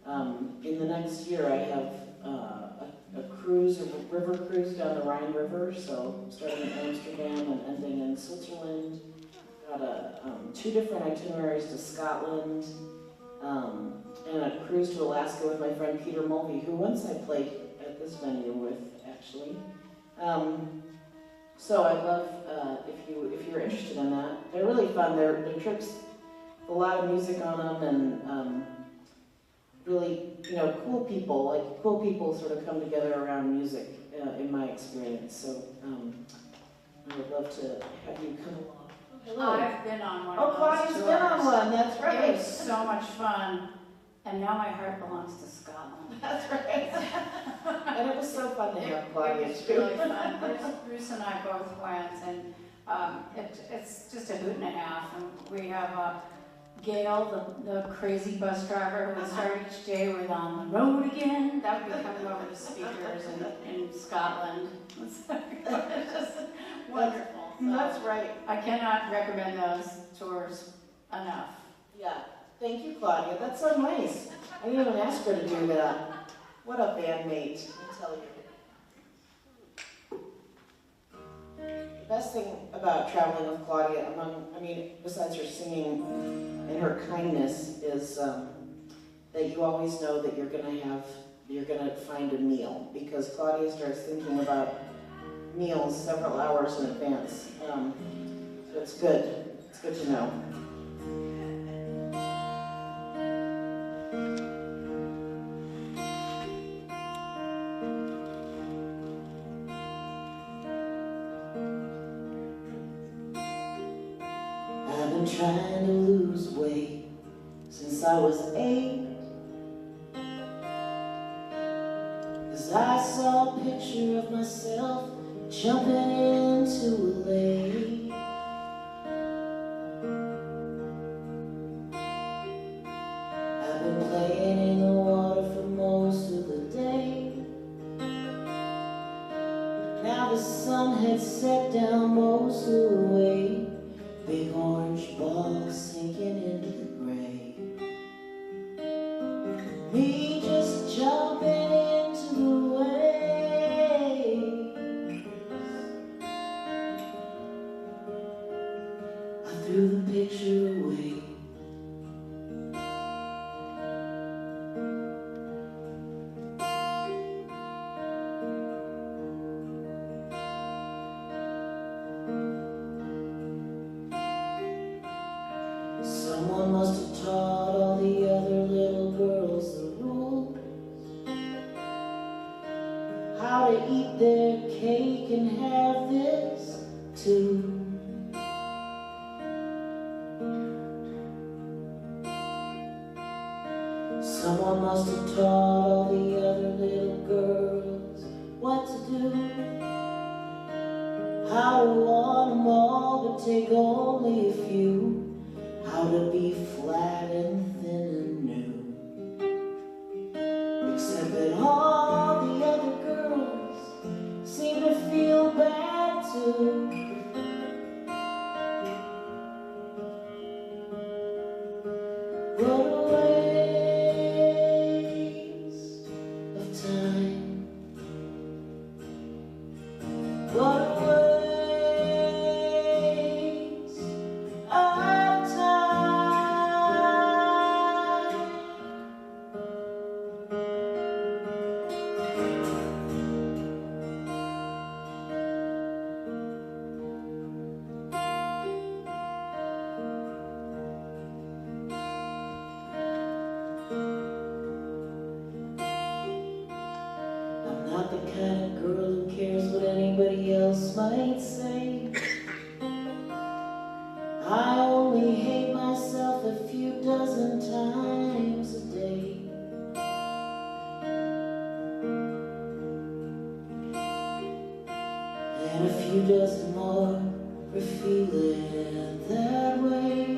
in the next year, I have a cruise, a river cruise down the Rhine River. So starting in Amsterdam and ending in Switzerland. Got two different itineraries to Scotland. And a cruise to Alaska with my friend Peter Mulvey, who once I played at this venue with, actually. So I'd love if you're interested in that. They're really fun. They're trips, a lot of music on them, and really, cool people. Like cool people sort of come together around music, in my experience. So I would love to have you come along. Hello. I've been on one Oh, of those Claudia's tours. been on one. That's right. It was so much fun, and now my heart belongs to Scotland. That's right. And it was so fun to have Claudia It was too. really fun. Bruce and I both went, and it's just a hoot and a half. And we have Gail, the crazy bus driver who would start each day with "On the Road Again." That would be coming over the speakers in Scotland. It's just wonderful. So That's right. I cannot recommend those tours enough. Yeah. Thank you, Claudia. That's so nice. I didn't even ask her to do that. What a bandmate, I tell you. The best thing about traveling with Claudia, besides her singing and her kindness, is that you always know that you're gonna find a meal, because Claudia starts thinking about meals several hours in advance. So it's good. It's good to know. I've been trying to lose weight since I was 8. 'Cause I saw a picture of myself jumping into a lake. I've been playing in the water for most of the day. Now the sun had set down most of the way. Big orange ball sinking into the gray. Me just jumping into the waves. I threw the picture away. Someone must have taught all the other little girls the rules, how to eat their cake and have this too. Someone must have taught all the other little girls what to do, how to want them all but take only a few. How to be flat and thin and new. Except that all the other girls seem to feel bad too. What a waste of time. What a and a few dozen more for feeling that way.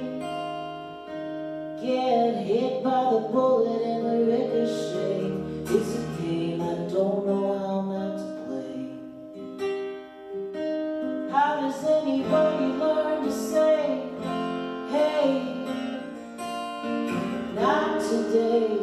Get hit by the bullet and the ricochet. It's a game I don't know how not to play. How does anybody learn to say, hey, not today?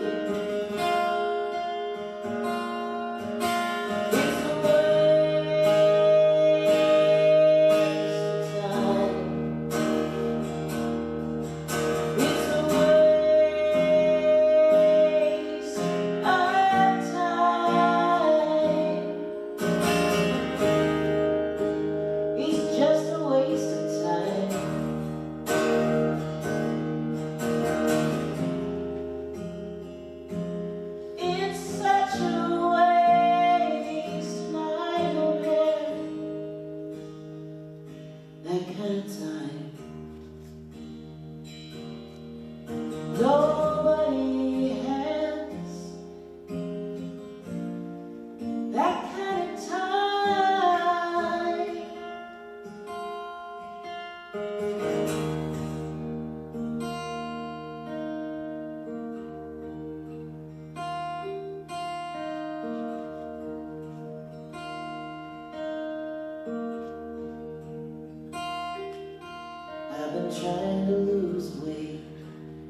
I've been trying to lose weight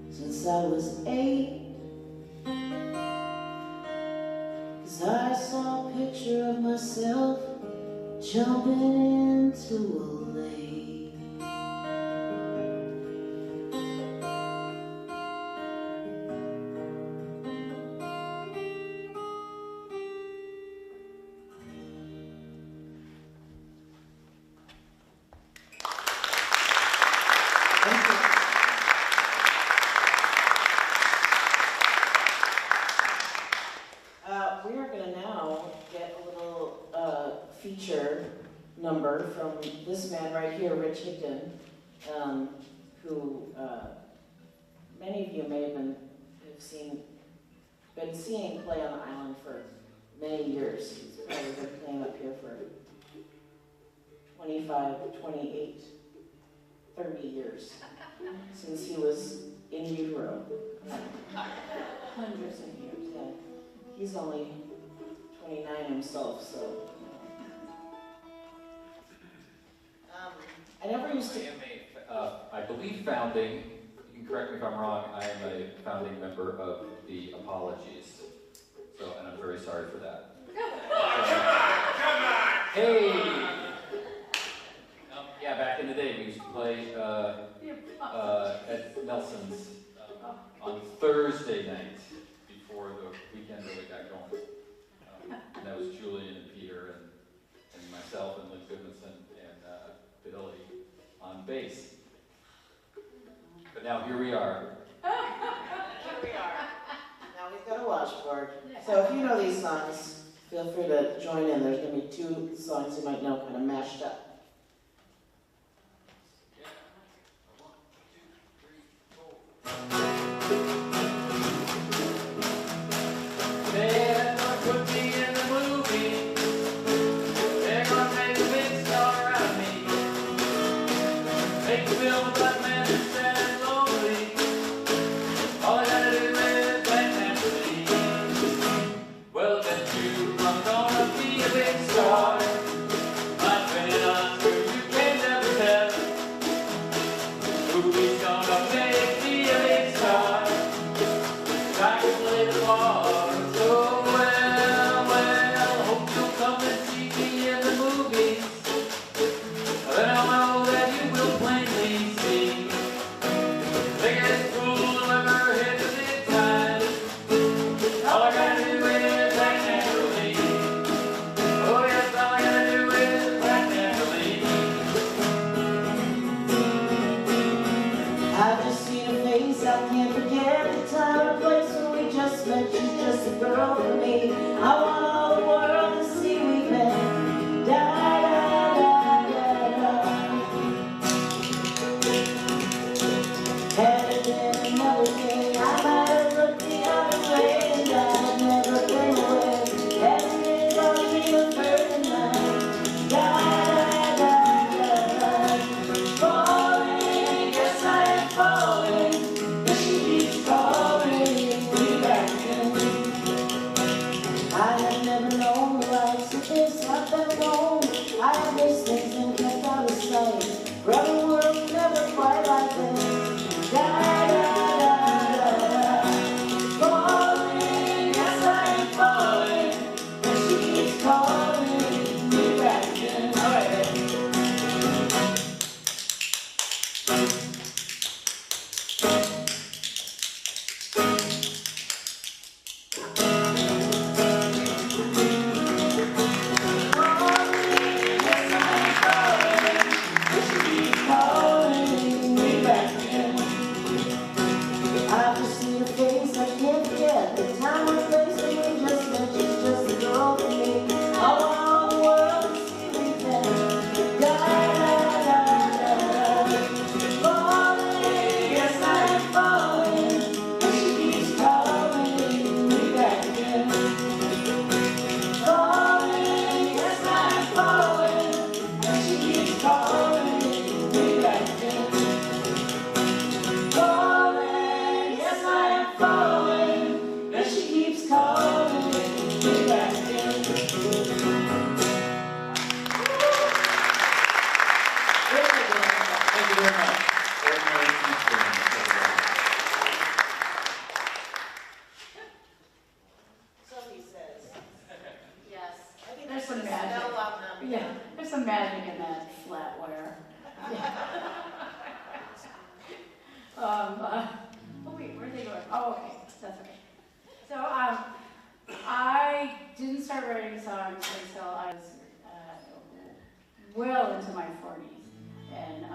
since I was 8, 'cause I saw a picture of myself jumping into a lake. We are going to now get a little feature number from this man right here, Rich Higdon, who many of you may have been seeing play on the island for many years. He's probably been playing up here for 25, 28, 30 years, since he was in utero. Hundreds of years, yeah. He's only 29 himself, so. I never used to. I believe founding, you can correct me if I'm wrong, I am a founding member of the Apologies. So, and I'm very sorry for that. Come on! Hey! Yeah, back in the day, we used to play at Nelson's on Thursday night before the weekend really got going. And that was Julian and Peter and myself and Lynn Goodmanson and Billy on bass. But now here we are. Here we are. Now we've got a washboard. So if you know these songs, feel free to join in. There's going to be 2 songs you might know kind of mashed up. Yeah. magic in that flatware. Oh wait, where are they going? Oh, okay, that's okay. So I didn't start writing songs until I was well into my 40s, and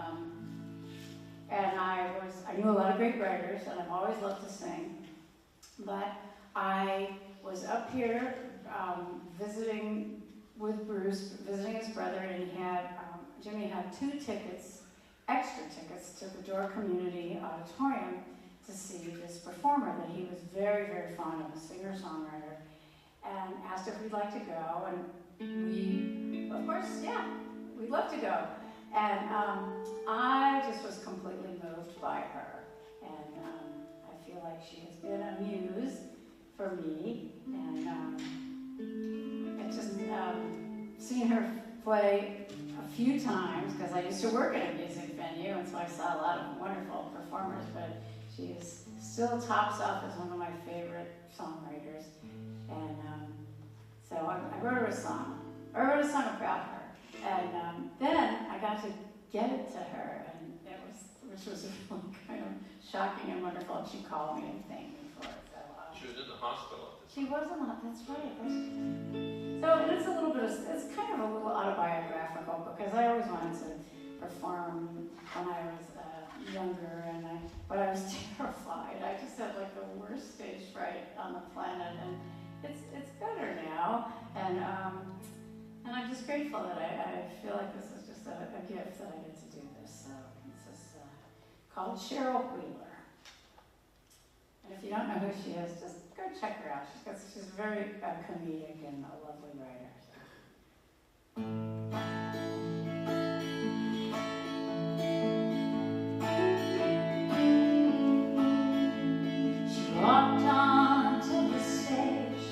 I knew a lot of great writers, and I've always loved to sing, but I was up here visiting with Bruce, visiting his brother, and he had Jimmy had 2 tickets, extra tickets to the Door Community Auditorium to see this performer that he was very, very fond of, a singer-songwriter, and asked if we'd like to go, and we, of course, yeah, we'd love to go. And I just was completely moved by her, and I feel like she has been a muse for me, and it's just seen her play a few times, because I used to work at a music venue, and so I saw a lot of wonderful performers, but she is still tops off as one of my favorite songwriters. And so I wrote her a song. I wrote a song about her. And then I got to get it to her, and which was really kind of shocking and wonderful. And she called me and thanked me for it. So, She was in the hospital at this she was a lot, that's right. So it's a little bit it's kind of a little autobiographical, because I always wanted to perform when I was younger, but I was terrified. I just had like the worst stage fright on the planet, and it's better now, and I'm just grateful that I feel like this is just a gift that I get to do this. So this is called Cheryl Wheeler, and if you don't know who she is, just go check her out. She's very comedic and a lovely writer. Walked onto the stage,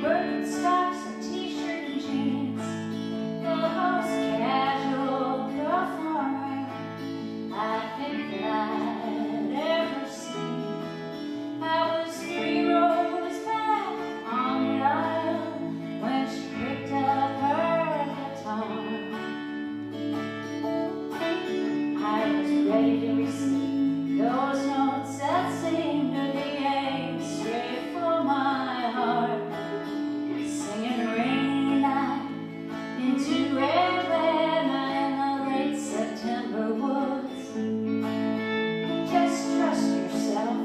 Birkenstocks, a t-shirt and jeans, the most casual performer I think that I'd ever seen. I was 3 rows back on the aisle when she picked up her guitar. I was ready to receive those notes that seemed to be aimed straight for my heart, singing rainy night into Atlanta in the late September woods. Just trust yourself,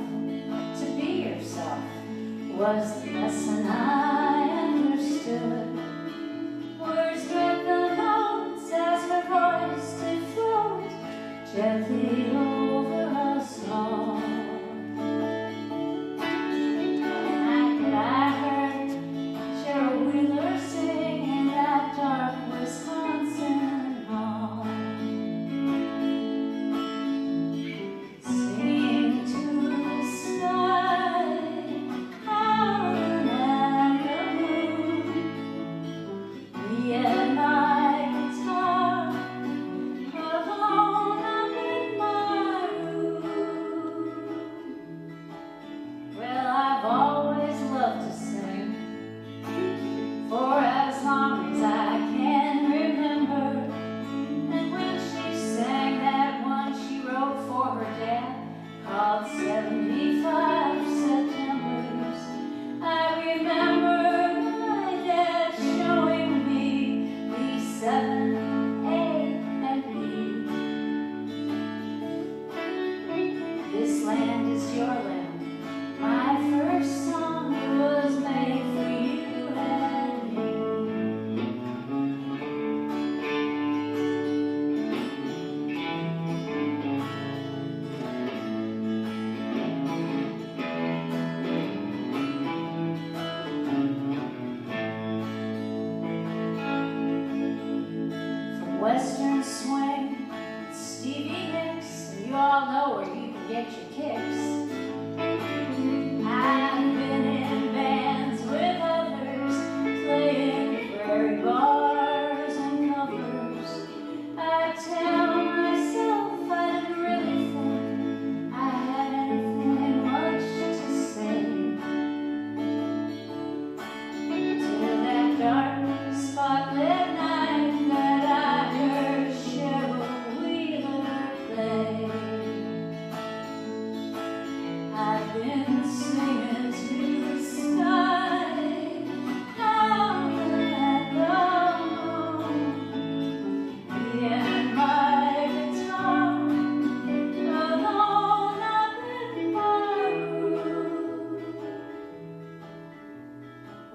to be yourself was the lesson I understood. Words met the notes as her voice did float gently over us all. And I heard Cheryl Wheeler sing in that dark Wisconsin hall, singing to the sky out in the moon. Me and my guitar alone up in my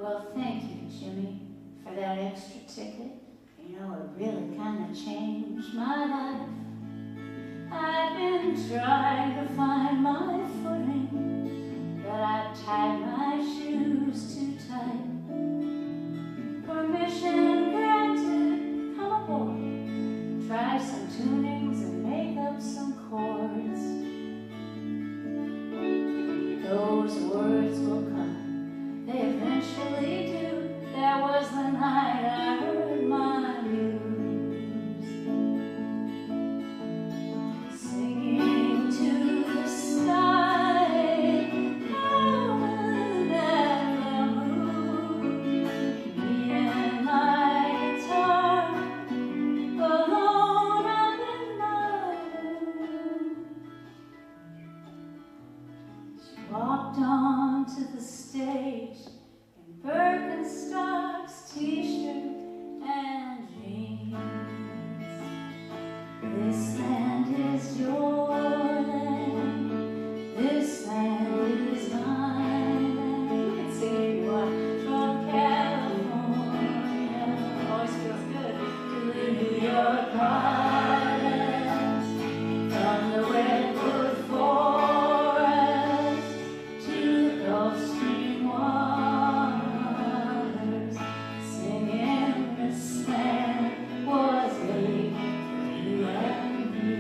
Well, thank you, Jimmy, for that extra ticket. You know, it really kind of changed my life. I've been trying to find my footing, but I've tied my shoes too tight. Permission granted, come aboard. Try some tunings and make up some chords. Those words will come, they eventually do. There was the night I heard my muse singing to the sky, out at the moon. Me and my guitar, alone up in my room. She walked onto the stage in Birkenstocks, t-shirt, and jeans. This land is your land. This land is my land. You can sing if you want. From California, always feels good, to the New York Islands. From the redwood forest to the Gulf Stream waters, singing this land was made for you and me.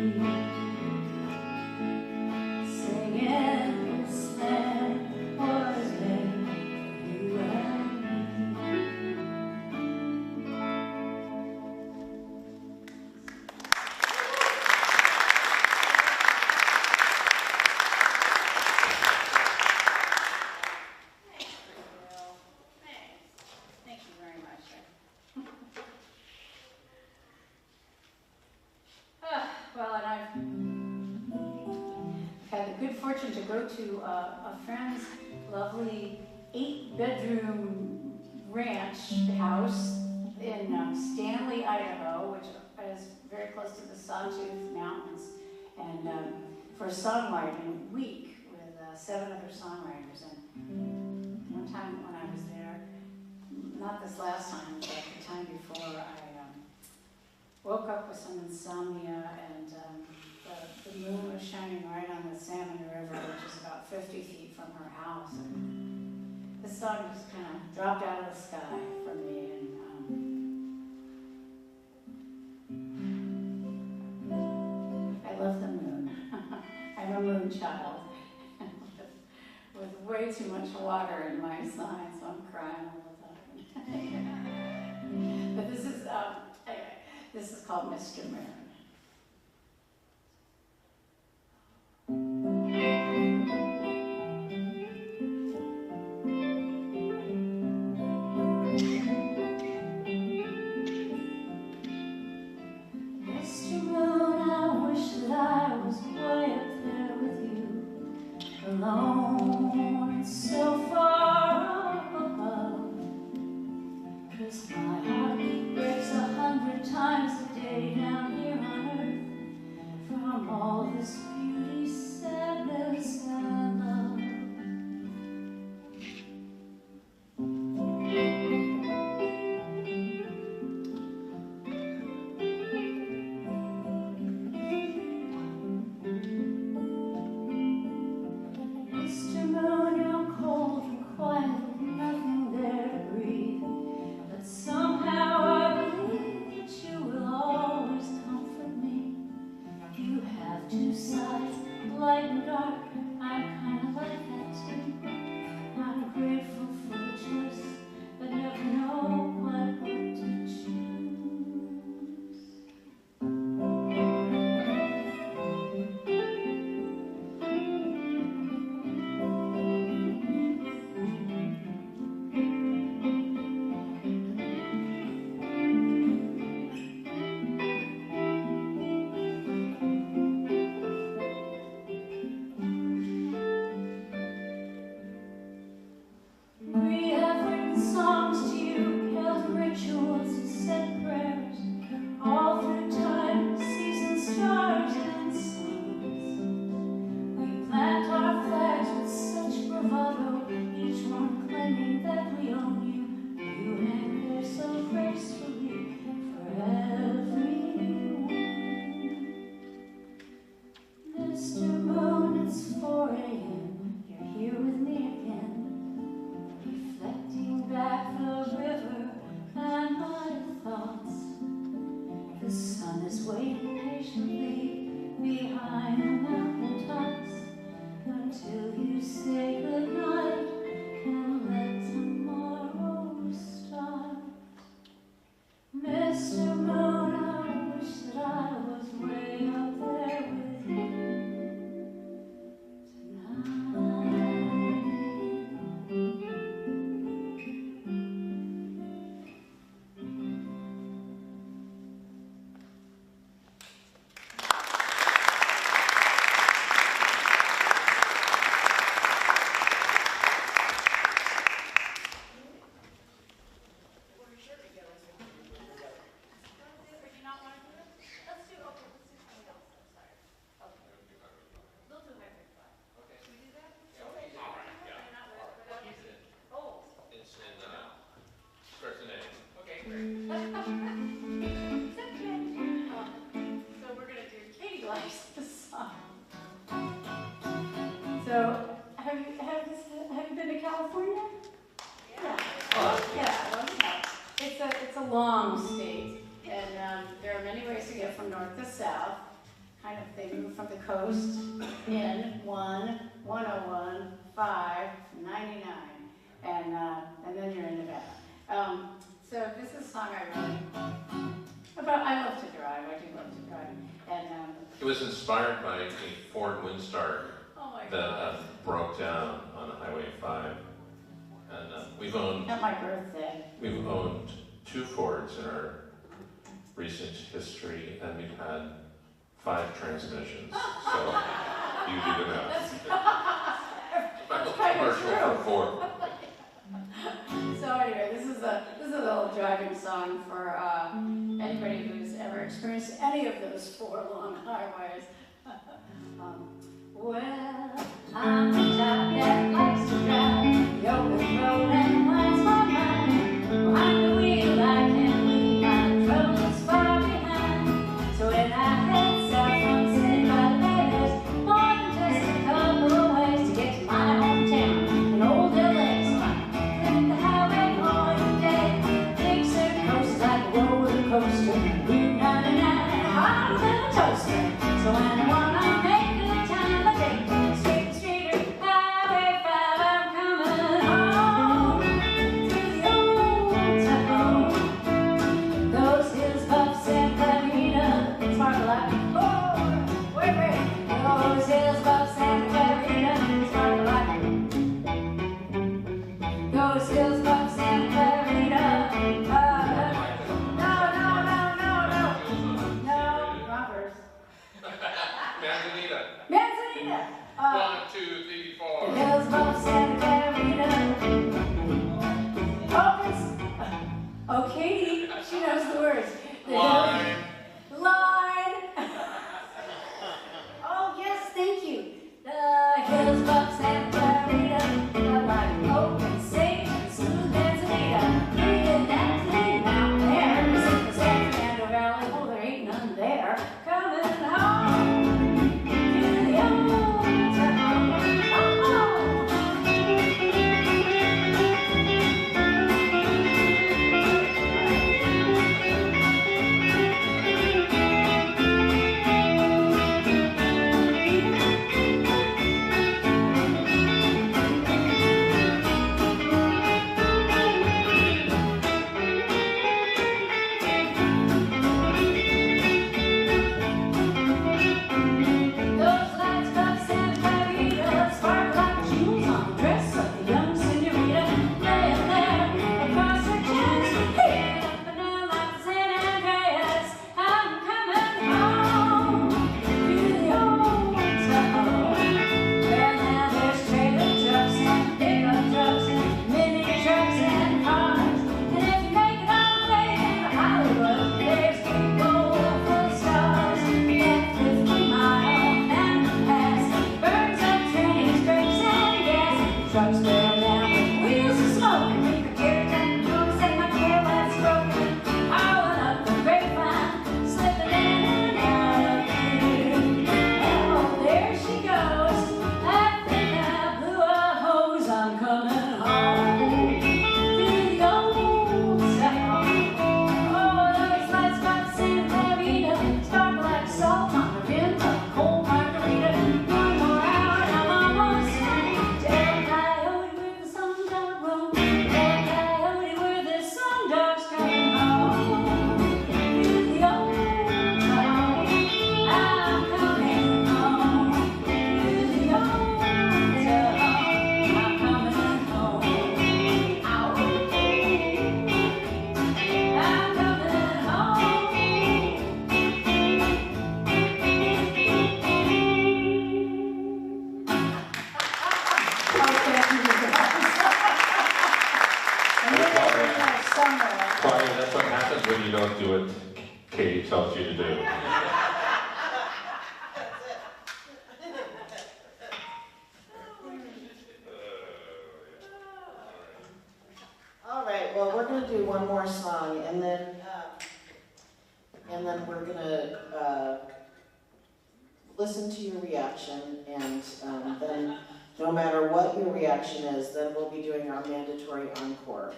Singing this land was made for you and me. Thank you very much. Well, and I've had the good fortune to go to a friend's lovely 8-bedroom ranch house in Stanley, Idaho, which is very close to the Sawtooth Mountains, and for a songwriting week with 7 other songwriters. And one time when I was there, not this last time, but the time before, I woke up with some insomnia, and the moon was shining right on the Salmon River, which is about 50 feet from her house. And the song just kind of dropped out of the sky for me, and I love the moon. I'm a moon child with way too much water in my sign, so I'm crying all the time. But this is anyway, this is called Mr. Moon. Mr. Moon, I wish that I was way up there with you, alone and so far up above. 'Cause my heart breaks 100 times a day down here California? Yeah. Oh. Yeah. It's a long state, and there are many ways to get from north to south. Kind of, they move from the coast in 1, 101, 5, 99, and then you're in Nevada. So this is a song I wrote about. I love to drive. I do love to drive, and It was inspired by a Ford Windstar oh my that God. broke down on Highway 5. And At my birthday. we've owned 2 Fords in our recent history, and we've had 5 transmissions. So you do the math. That's kind of Commercial true. for Ford. So anyway, this is a little driving song for anybody who's ever experienced any of those 4 long highways. Well, I'm the type that likes to drive the open road and winds my mind. Behind the wheel I can leave my troubles far behind. So when I head south from City by the Bay, there's more than just a couple of ways to get to my hometown in old LA. So I hit the highway all day. Big circle coasters like a roller coaster. Route 99, hotter than a toaster. So when I wanna make good time, I take the straight and straighter Highway 5. I'm coming home through the old town. Those hills above Santa Clarita, sparkle like wait. Those hills above Santa Clarita, sparkle like. Those hills above Santa Clarita. No, Robbers. Manzanita. Manzanita. 1, 2, 3, 4. The hills above Santa Clarita. Oh, Katie, she knows the words. The Line. Line. Oh, yes, thank you. The hills above Santa Clarita, like open sage and smooth Manzanita. Breathing that clean out there. The San Fernando Valley, oh, there ain't none there. Coming home to the old town. Oh. Those lights above Santa Clarita sparkle like jewels on the dress of the young senorita. Laying there across her chest, heading up and down like the San Andreas. I'm coming home to the old town. Well, now there's trailer trucks and pickup trucks and mini trucks and cars. And if you make it all the way to Hollywood, there's people full of stars. That 50-mile underpass burns up trains, brakes, and gas. Trucks bear down with wheels of smoke. And keep a carrot and booze and my tail lights broken. Howling up the grapevine, slipping in and out of view. Oh, there she goes. I think I blew a hose. I'm coming home to the old town. Oh, those lights above Santa Clarita sparkle like salt on the rim of a cold margarita. One more hour and I'm almost home. Tell Coyote where the sun dog roam. Tell Coyote where the sun dog's coming home to the old town. I'm coming home to the old town. I'm coming home. Ow. I'm coming Claudia, that's what happens when you don't do what Katie tells you to do. All right, well, we're gonna do one more song, and then we're gonna listen to your reaction, and then no matter what your reaction is, then we'll be doing our mandatory encore.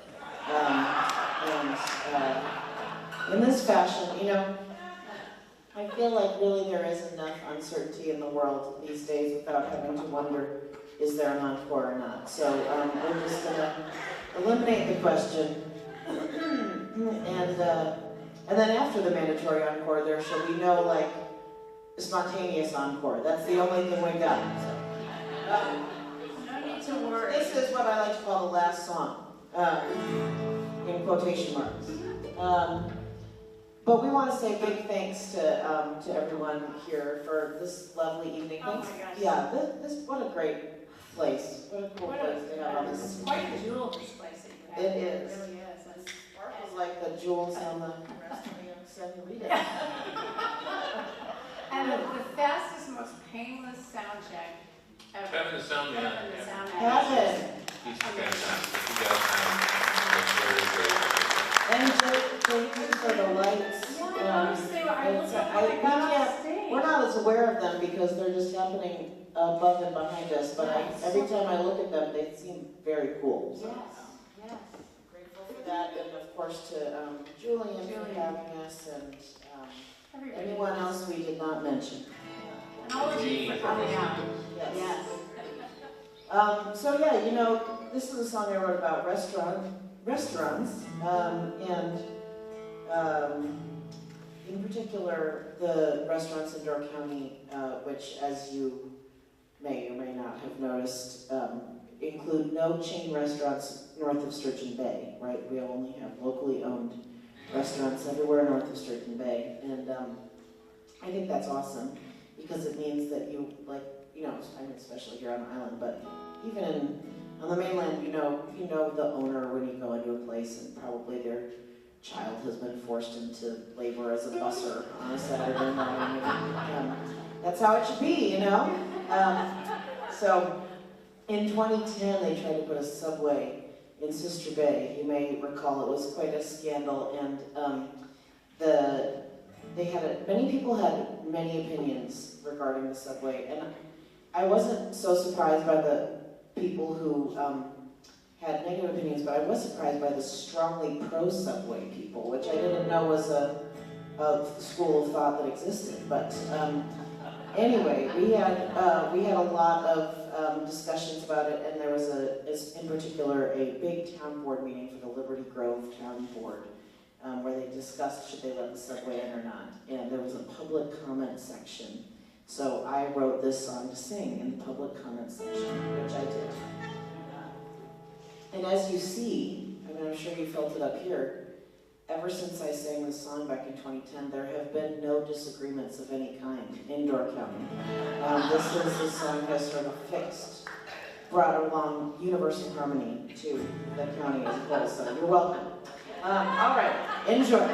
In this fashion, you know, I feel like really there is enough uncertainty in the world these days without having to wonder, is there an encore or not? So we're just gonna eliminate the question. And then after the mandatory encore, there shall be no, like, spontaneous encore. That's the only thing we got. No need to worry. This is what I like to call the last song, in quotation marks. But we want to say big thanks to everyone here for this lovely evening. Oh my Thanks. gosh. Yeah, this what a great place. What a cool place to have all this. It's quite a jewel, this place that you have. It is. It really is. It's Sparkles like the jewels on the rest of the senorita. And the fastest, most painless sound check ever. Kevin the sound man. Kevin the sound man. Have it. He's fantastic. You guys have very great. And thank you for the lights. Yeah, I looked up when I got off stage. We're not as aware of them because they're just happening above and behind us, but every time I look at them, they seem very cool. So. Yes, yes. Grateful for that, and of course to Julian for having us, and Everybody. anyone else we did not mention. And all of you for coming out. Yes. So yeah, you know, this is a song I wrote about restaurants, and in particular the restaurants in Door County, which, as you may or may not have noticed, include no chain restaurants north of Sturgeon Bay, right? We only have locally owned restaurants everywhere north of Sturgeon Bay, and I think that's awesome because it means that you, like, you know, I mean, especially here on the island, but even on the mainland, you know the owner when you go into a place and probably their child has been forced into labor as a busser on a Saturday morning. That's how it should be, you know? So in 2010, they tried to put a subway in Sister Bay. You may recall it was quite a scandal, and many people had many opinions regarding the subway, and I wasn't so surprised by the people who had negative opinions, but I was surprised by the strongly pro-subway people, which I didn't know was a school of thought that existed. But anyway, we had a lot of discussions about it, and there was in particular a big town board meeting for the Liberty Grove Town Board, where they discussed should they let the subway in or not, and there was a public comment section. So I wrote this song to sing in the public comment section, which I did. And as you see, I mean, I'm sure you felt it up here, ever since I sang this song back in 2010, there have been no disagreements of any kind in Door County. This song has sort of brought along universal harmony to the county as a whole, so you're welcome. All right, enjoy.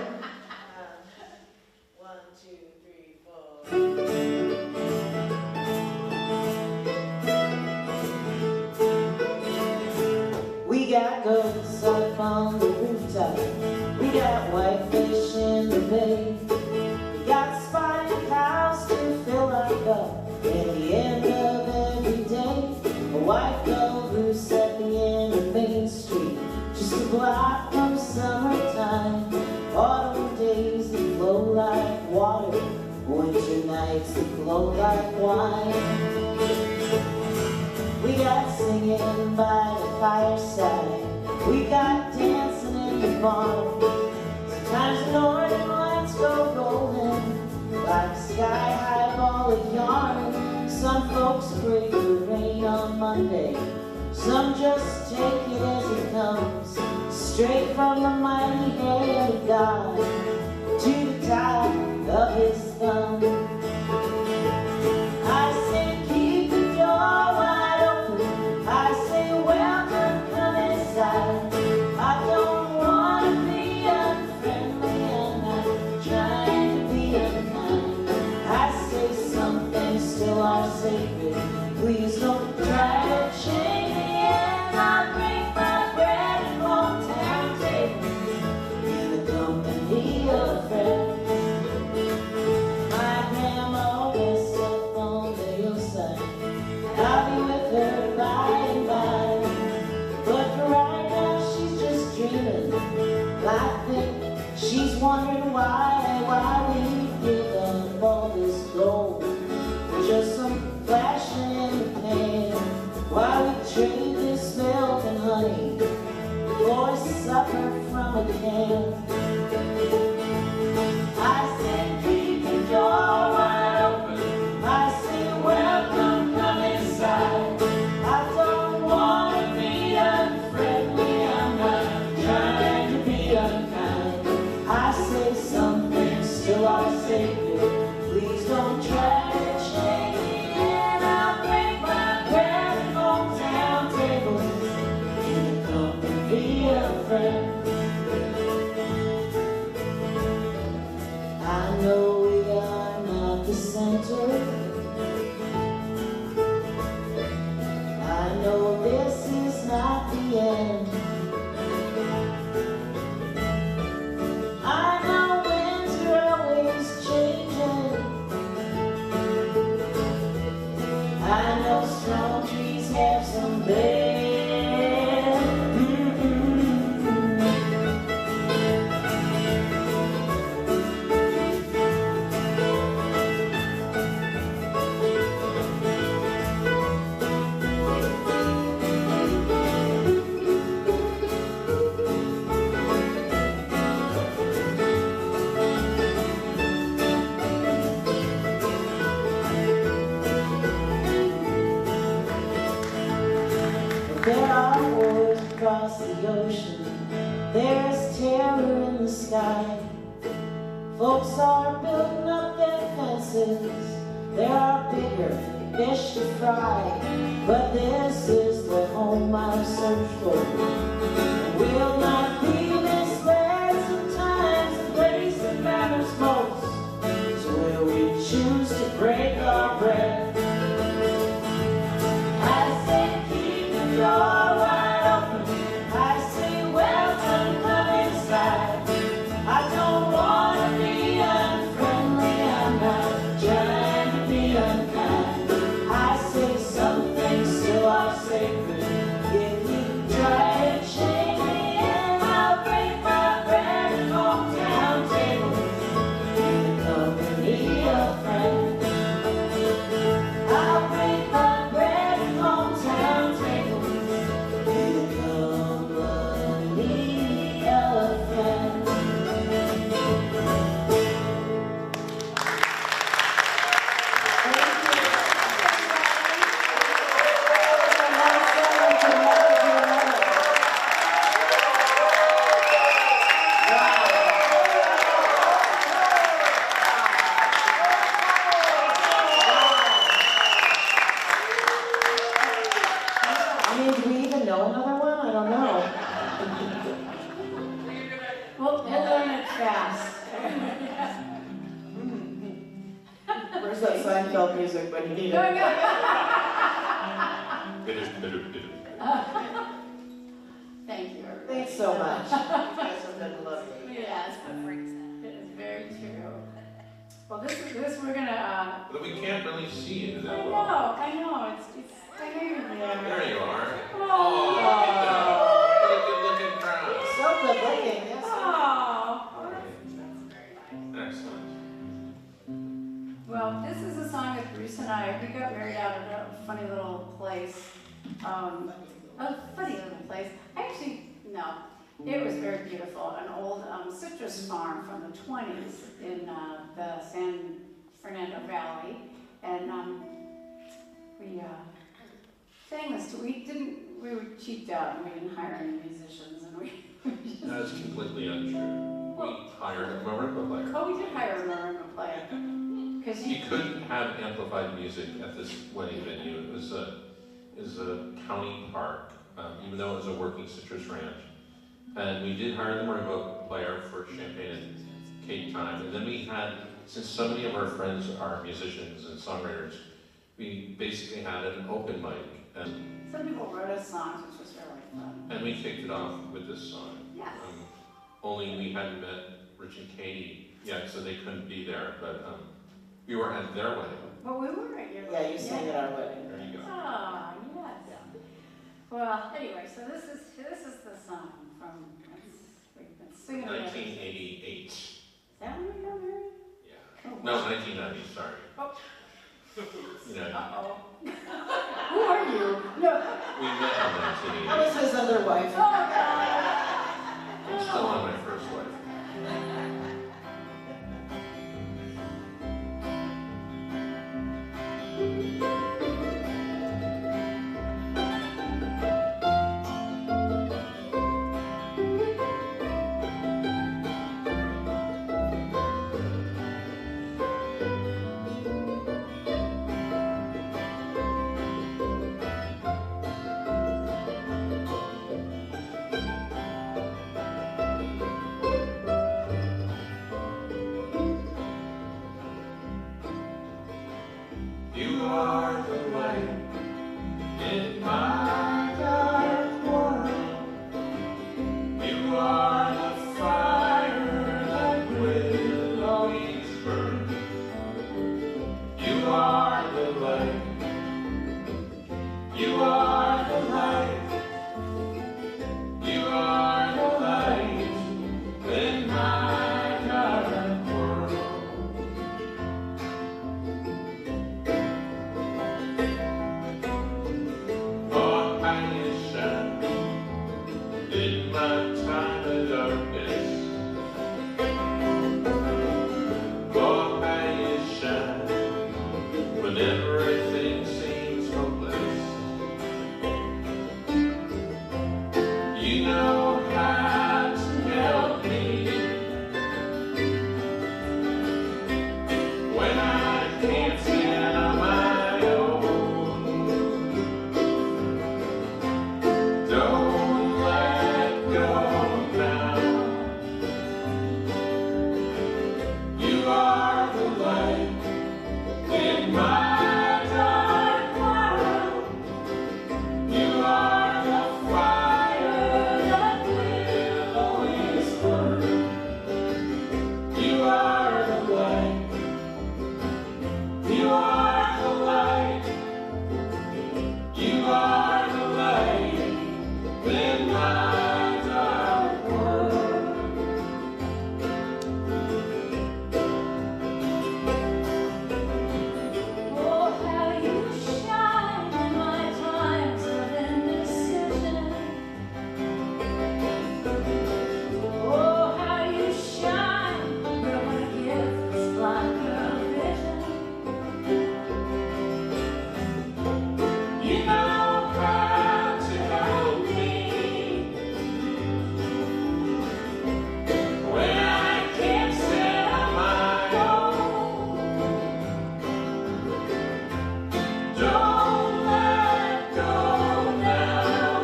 1, 2, 3, 4. We got ghosts up on the rooftop. We got whitefish in the bay. We got spotted cows to fill our cup. At the end of every day, a white gold Bruce at the end of Main Street, just a block from summertime. Autumn days that flow like water, winter nights that flow like wine. We got singing by the fireside, we got dancing in the barn. Sometimes the northern lights go golden, like a sky-high ball of yarn. Some folks pray for rain on Monday, some just take it as it comes, straight from the mighty hand of God to the top of his thumb. I say keep the door wide open, I say welcome, come inside. I don't want to be unfriendly, I'm not trying to be unkind. I say some things still are sacred, please don't try to change me. And I break my bread at longtime tables in the company of friends. My suffer from a can. I said, keep the door wide open. I said, welcome, come inside. I don't want to be unfriendly, I'm not trying to be unkind. I say some things still are sacred. Please don't try to change me, and I'll break my bread at hometown tables in the company of friends. I know we are not the center. I know this is not the end. I know winds are always changing. I know strong trees have some bend. There are wars across the ocean. There's terror in the sky. Folks are building up their fences. There are bigger fish to fry. But this is the home I've searched for. Will not be misled. Sometimes the place that matters most is where we choose to break our bread. I say keep the door wide open. I say welcome, come inside. I don't want to be unfriendly, I'm not trying to be unkind. I say some things still are sacred. If you try to change me, and I'll break my bread at hometown tables in the company of friends. I'll break my bread at hometown tables in the company of friends. I mean, do we even know another one? I don't know. We'll learn it fast. Where's that Seinfeld music when you need Go, it? go, Thank you, everybody. Thanks so much. You guys have been lovely. Yes, it is very true. Well, this we're gonna, But we can't really see you that I well. know, it's there. There you are. Oh. Look at that. What a good looking crowd. So good looking, yes. Oh. Excellent. Well, this is a song that Bruce and I, we got married out at a funny little place. A funny little place. Actually, no, it was very beautiful. An old citrus farm from the 20s in the San Fernando Valley. And we sang this, we were cheaped out and we didn't hire any musicians. And we just, That's completely untrue. We hired a marimba player. oh, we did hire a marimba player. Because You couldn't have amplified music at this wedding venue. It was a county park, even though it was a working citrus ranch. And we did hire the marimba player for champagne and cake time. And then we had, since so many of our friends are musicians and songwriters, we basically had an open mic. And some people wrote us songs, which was really fun. And we kicked it off with this song. Yes. Only we hadn't met Rich and Katie yet, so they couldn't be there. But we were at their wedding. Well, we were at your Yeah, you sang at our wedding. There you go. Oh, yes. Well, anyway, so this is the song from, we've been singing it. 1988. Is that when we got married? Yeah. Oh, No, 1990. Sorry. Oh. You know, Uh-oh. Who are you? No. we met in How 1988. was his other wife? Oh, God. in my time of darkness. Oh, how you shine when everything seems hopeless. You know how to help me when I can't stand on my own. Don't let go now. You are the light in my dark world. You are the fire that will always burn. You are the light. You are the light. You are the light in my dark world. Oh, how you shine in my times of indecision. Oh, how you shine where my gift is blind girl vision. You know how to help me when I can't stand on my own. Don't let go now.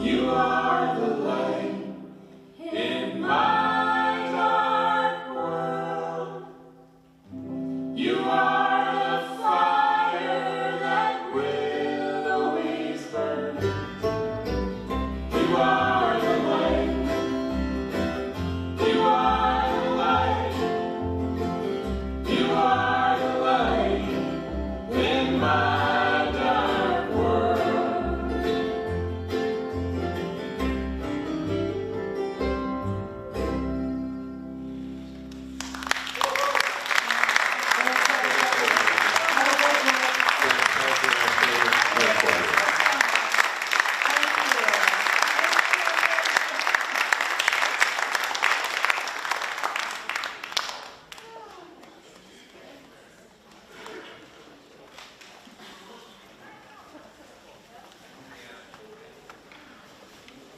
You are